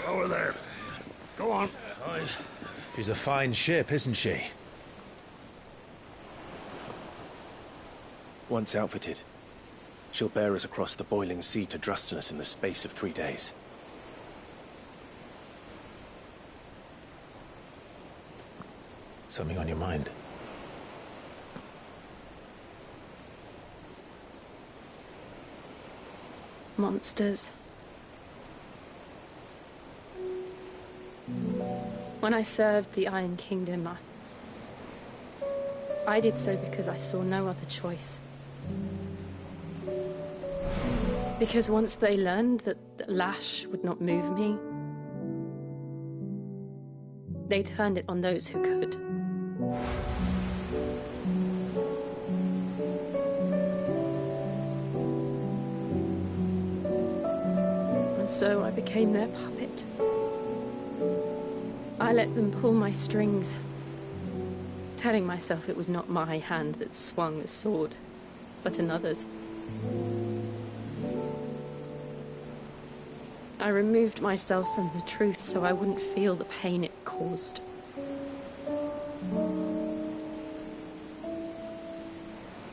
Over there. Go on. She's a fine ship, isn't she? Once outfitted, she'll bear us across the boiling sea to Drustinus in the space of 3 days. Something on your mind? Monsters. When I served the Iron Kingdom, I did so because I saw no other choice. Because once they learned that Lash would not move me, they turned it on those who could. so I became their puppet. I let them pull my strings, telling myself it was not my hand that swung the sword, but another's. I removed myself from the truth so I wouldn't feel the pain it caused.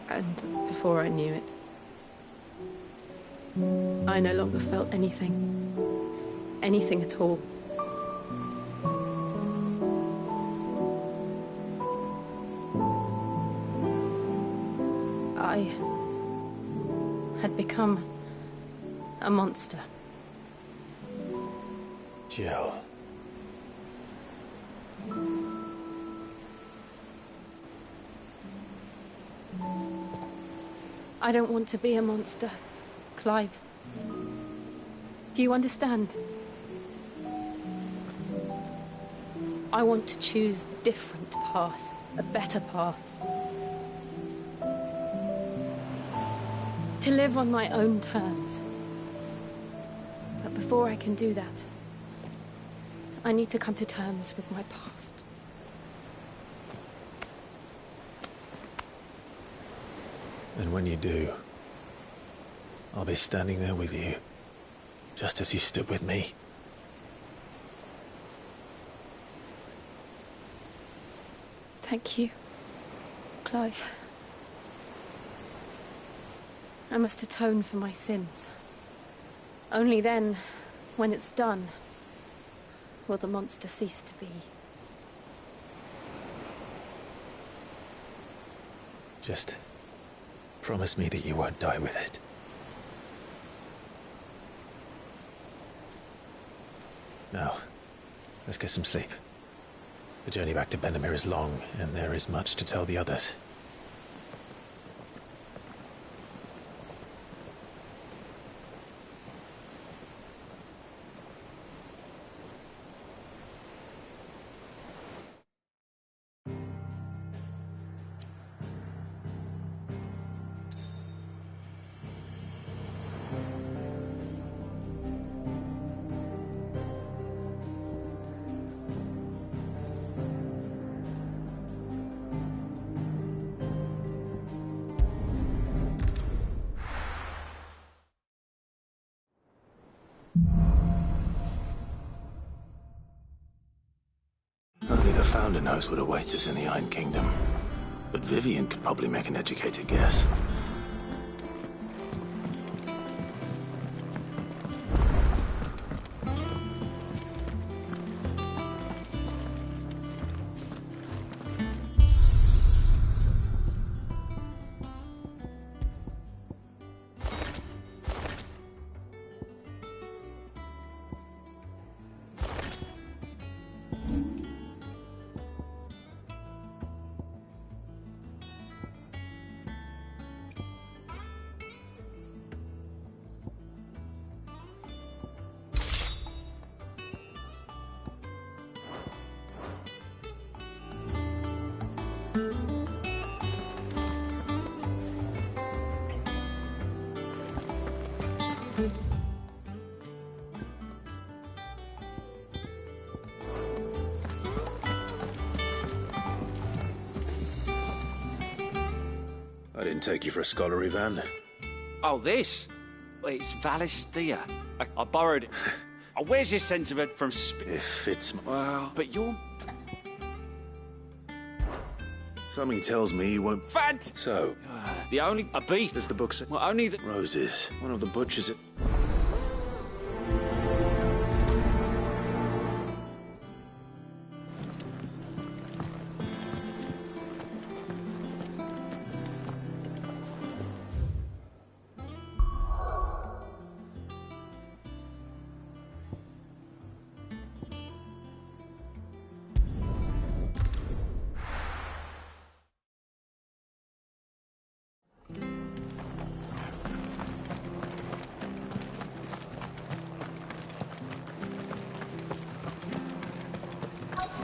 And before I knew it, I no longer felt anything. Anything at all. I had become a monster. Jill. I don't want to be a monster, Clive. Do you understand? I want to choose a different path, a better path. To live on my own terms. But before I can do that, I need to come to terms with my past. And when you do, I'll be standing there with you, just as you stood with me. Thank you, Clive. I must atone for my sins. Only then, when it's done, will the monster cease to be. Just promise me that you won't die with it. Now, let's get some sleep. The journey back to Benamir is long, and there is much to tell the others. Only the Founder knows what awaits us in the Iron Kingdom. But Vivian could probably make an educated guess. I didn't take you for a scholarly van. Oh, this? It's Valisthea. I borrowed it. Oh, where's your sense of it from If it's... Well, but you're... Something tells me you won't... Fant! So... the only... A beast. Does the book say... Well, only the... Roses. One of the butchers...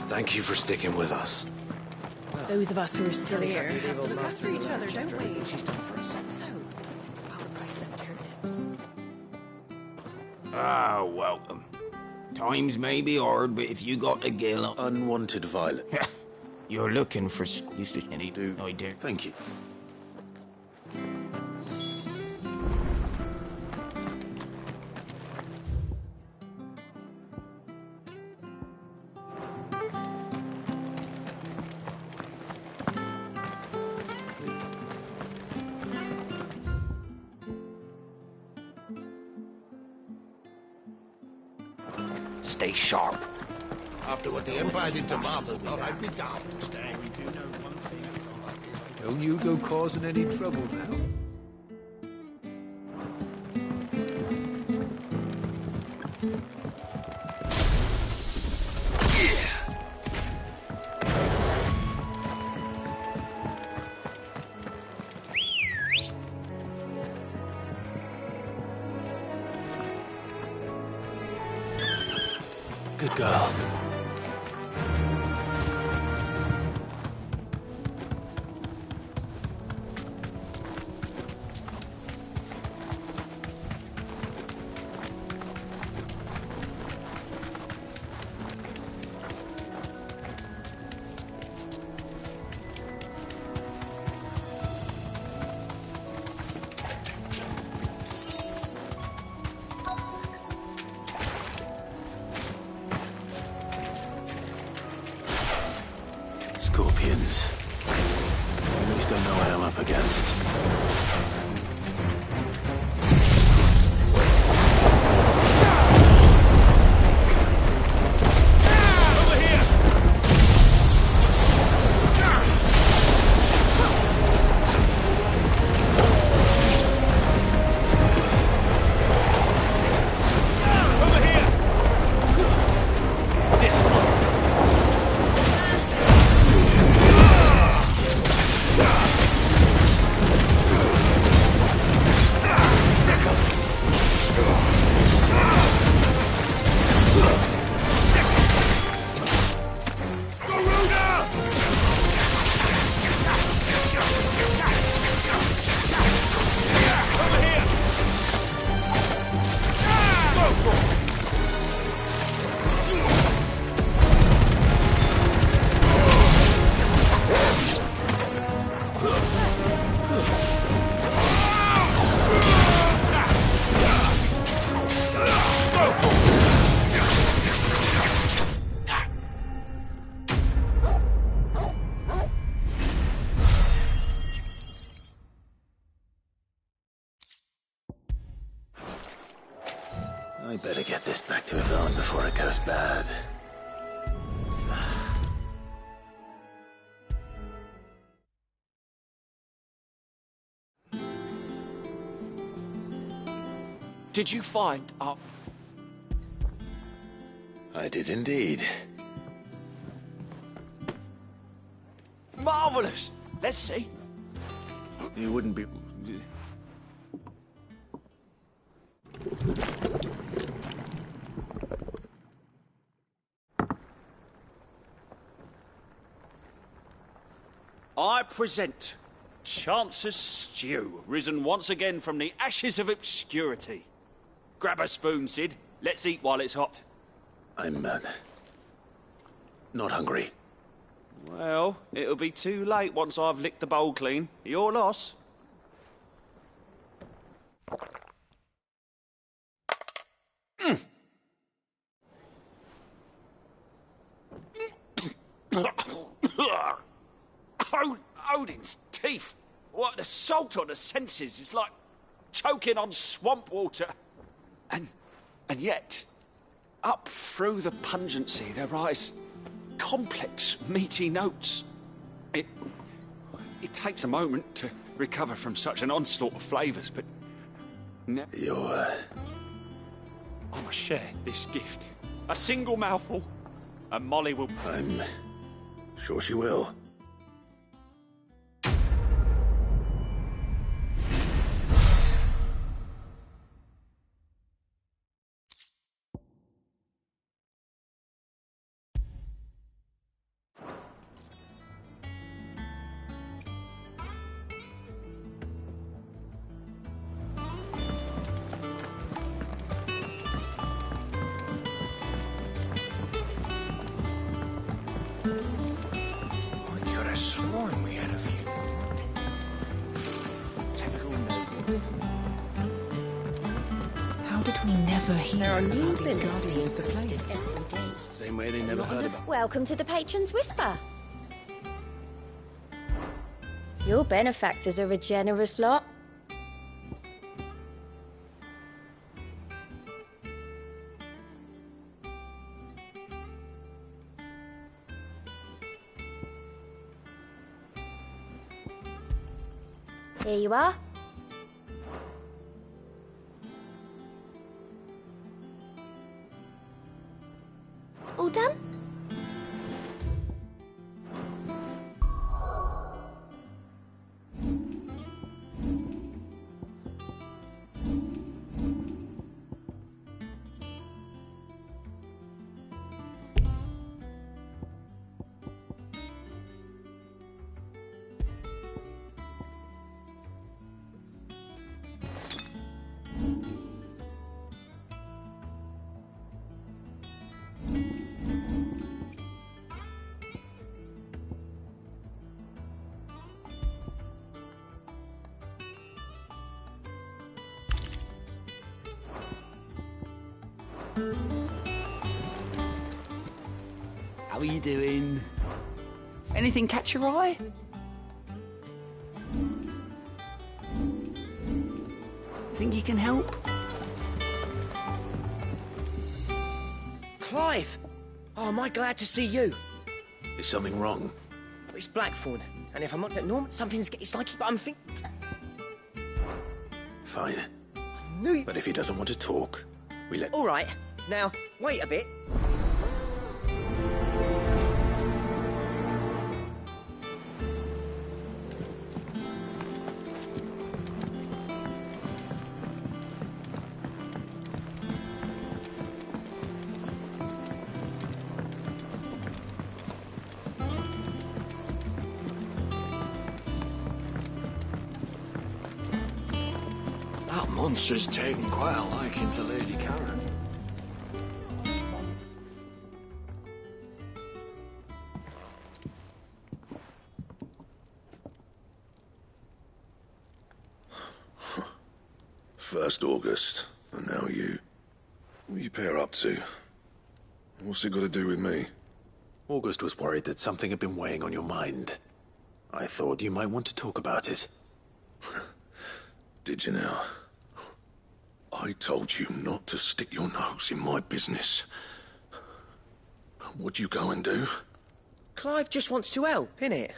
Thank you for sticking with us. Those of us who are still here Exactly, have to they'll look after each other, don't we? She's done for us. So, I'll price them turnips. Ah, welcome. Times may be hard, but if you got the gill... Unwanted violence. You're looking for excuse to any do. I do. Thank you. Stay sharp. After what the Empire did to Martha's lot, I'd be daft to stay. We do know one thing. Don't you go causing any trouble now. Good girl. Scorpions. At least I know what I'm up against. I better get this back to Yvonne before it goes bad. Did you find our... I did indeed. Marvelous! Let's see. You wouldn't be... I present Chance's Stew, risen once again from the ashes of obscurity. Grab a spoon, Sid. Let's eat while it's hot. I'm, not hungry. Well, it'll be too late once I've licked the bowl clean. Your loss. Odin's teeth. What, the salt on the senses is like choking on swamp water. And yet, up through the pungency there rise complex, meaty notes. It takes a moment to recover from such an onslaught of flavours, but... You're, I must share this gift. A single mouthful, and Molly will... I'm sure she will. I could have sworn we had a few. Typical noble. How did we never hear about these Guardians of the Flame? Every day. Same way they never heard about. Welcome to the Patron's Whisper. Your benefactors are a generous lot. Here you are. All done? How are you doing? Anything catch your eye? Think you can help? Clive! Oh, am I glad to see you? Is something wrong? It's Blackthorn, and if I'm not at Norm, it's like, but I'm think. Fine. But if he doesn't want to talk, we let... All right. Now, wait a bit. That monster's taken quite a liking to Lady Karen. First August, and now you. What you pair up to? What's it got to do with me? August was worried that something had been weighing on your mind. I thought you might want to talk about it. Did you now? I told you not to stick your nose in my business. What'd you go and do? Clive just wants to help, innit?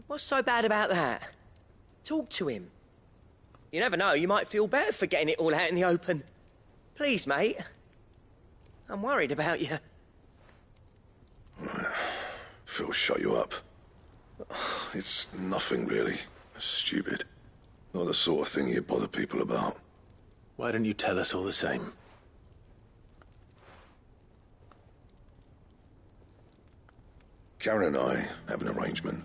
What's so bad about that? Talk to him. You never know, you might feel better for getting it all out in the open. Please, mate. I'm worried about you. Phil shut you up. It's nothing, really. Stupid. Not the sort of thing you bother people about. Why don't you tell us all the same? Karen and I have an arrangement.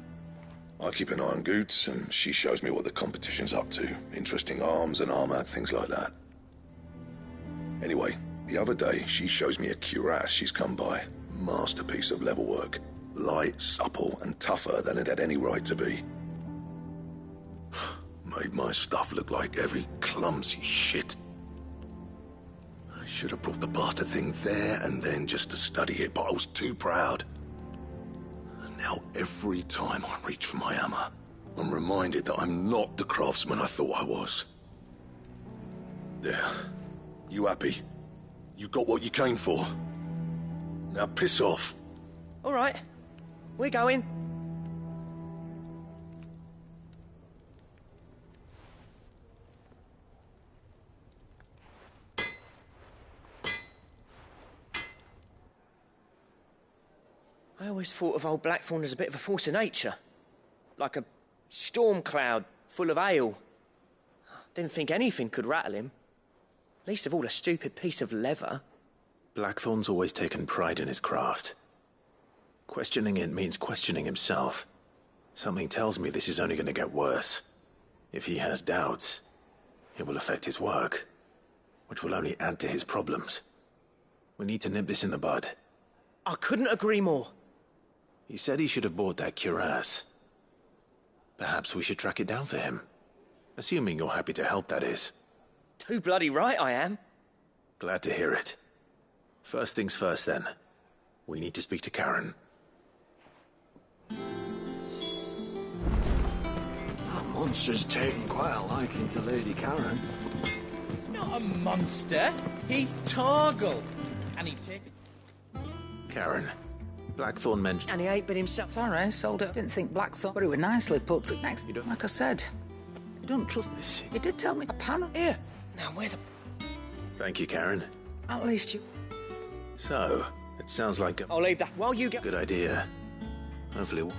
I keep an eye on Goots, and she shows me what the competition's up to. Interesting arms and armor, things like that. Anyway, the other day, she shows me a cuirass she's come by. Masterpiece of level work. Light, supple, and tougher than it had any right to be. Made my stuff look like every clumsy shit. I should have brought the bastard thing there and then just to study it, but I was too proud. And now every time I reach for my hammer, I'm reminded that I'm not the craftsman I thought I was. There. You happy? You got what you came for? Now piss off. All right. We're going. I always thought of old Blackthorn as a bit of a force of nature. Like a storm cloud full of hail. Didn't think anything could rattle him. Least of all a stupid piece of leather. Blackthorn's always taken pride in his craft. Questioning it means questioning himself. Something tells me this is only going to get worse. If he has doubts, it will affect his work, which will only add to his problems. We need to nip this in the bud. I couldn't agree more. He said he should have bought that cuirass. Perhaps we should track it down for him. Assuming you're happy to help, that is. Too bloody right I am. Glad to hear it. First things first, then. We need to speak to Karen. That monster's taken quite a liking to Lady Karen. He's not a monster. He's Torgal. And he'd take it. Karen. Blackthorn mentioned... And he ain't been himself. Sorry, sold it. Didn't think Blackthorn, but it was nicely put. Next, you don't, like I said, you don't trust this. He did tell me a panel. Here. Now where the... Thank you, Karen. At least you... So, it sounds like a... I'll leave that while you get... Good idea. Hopefully...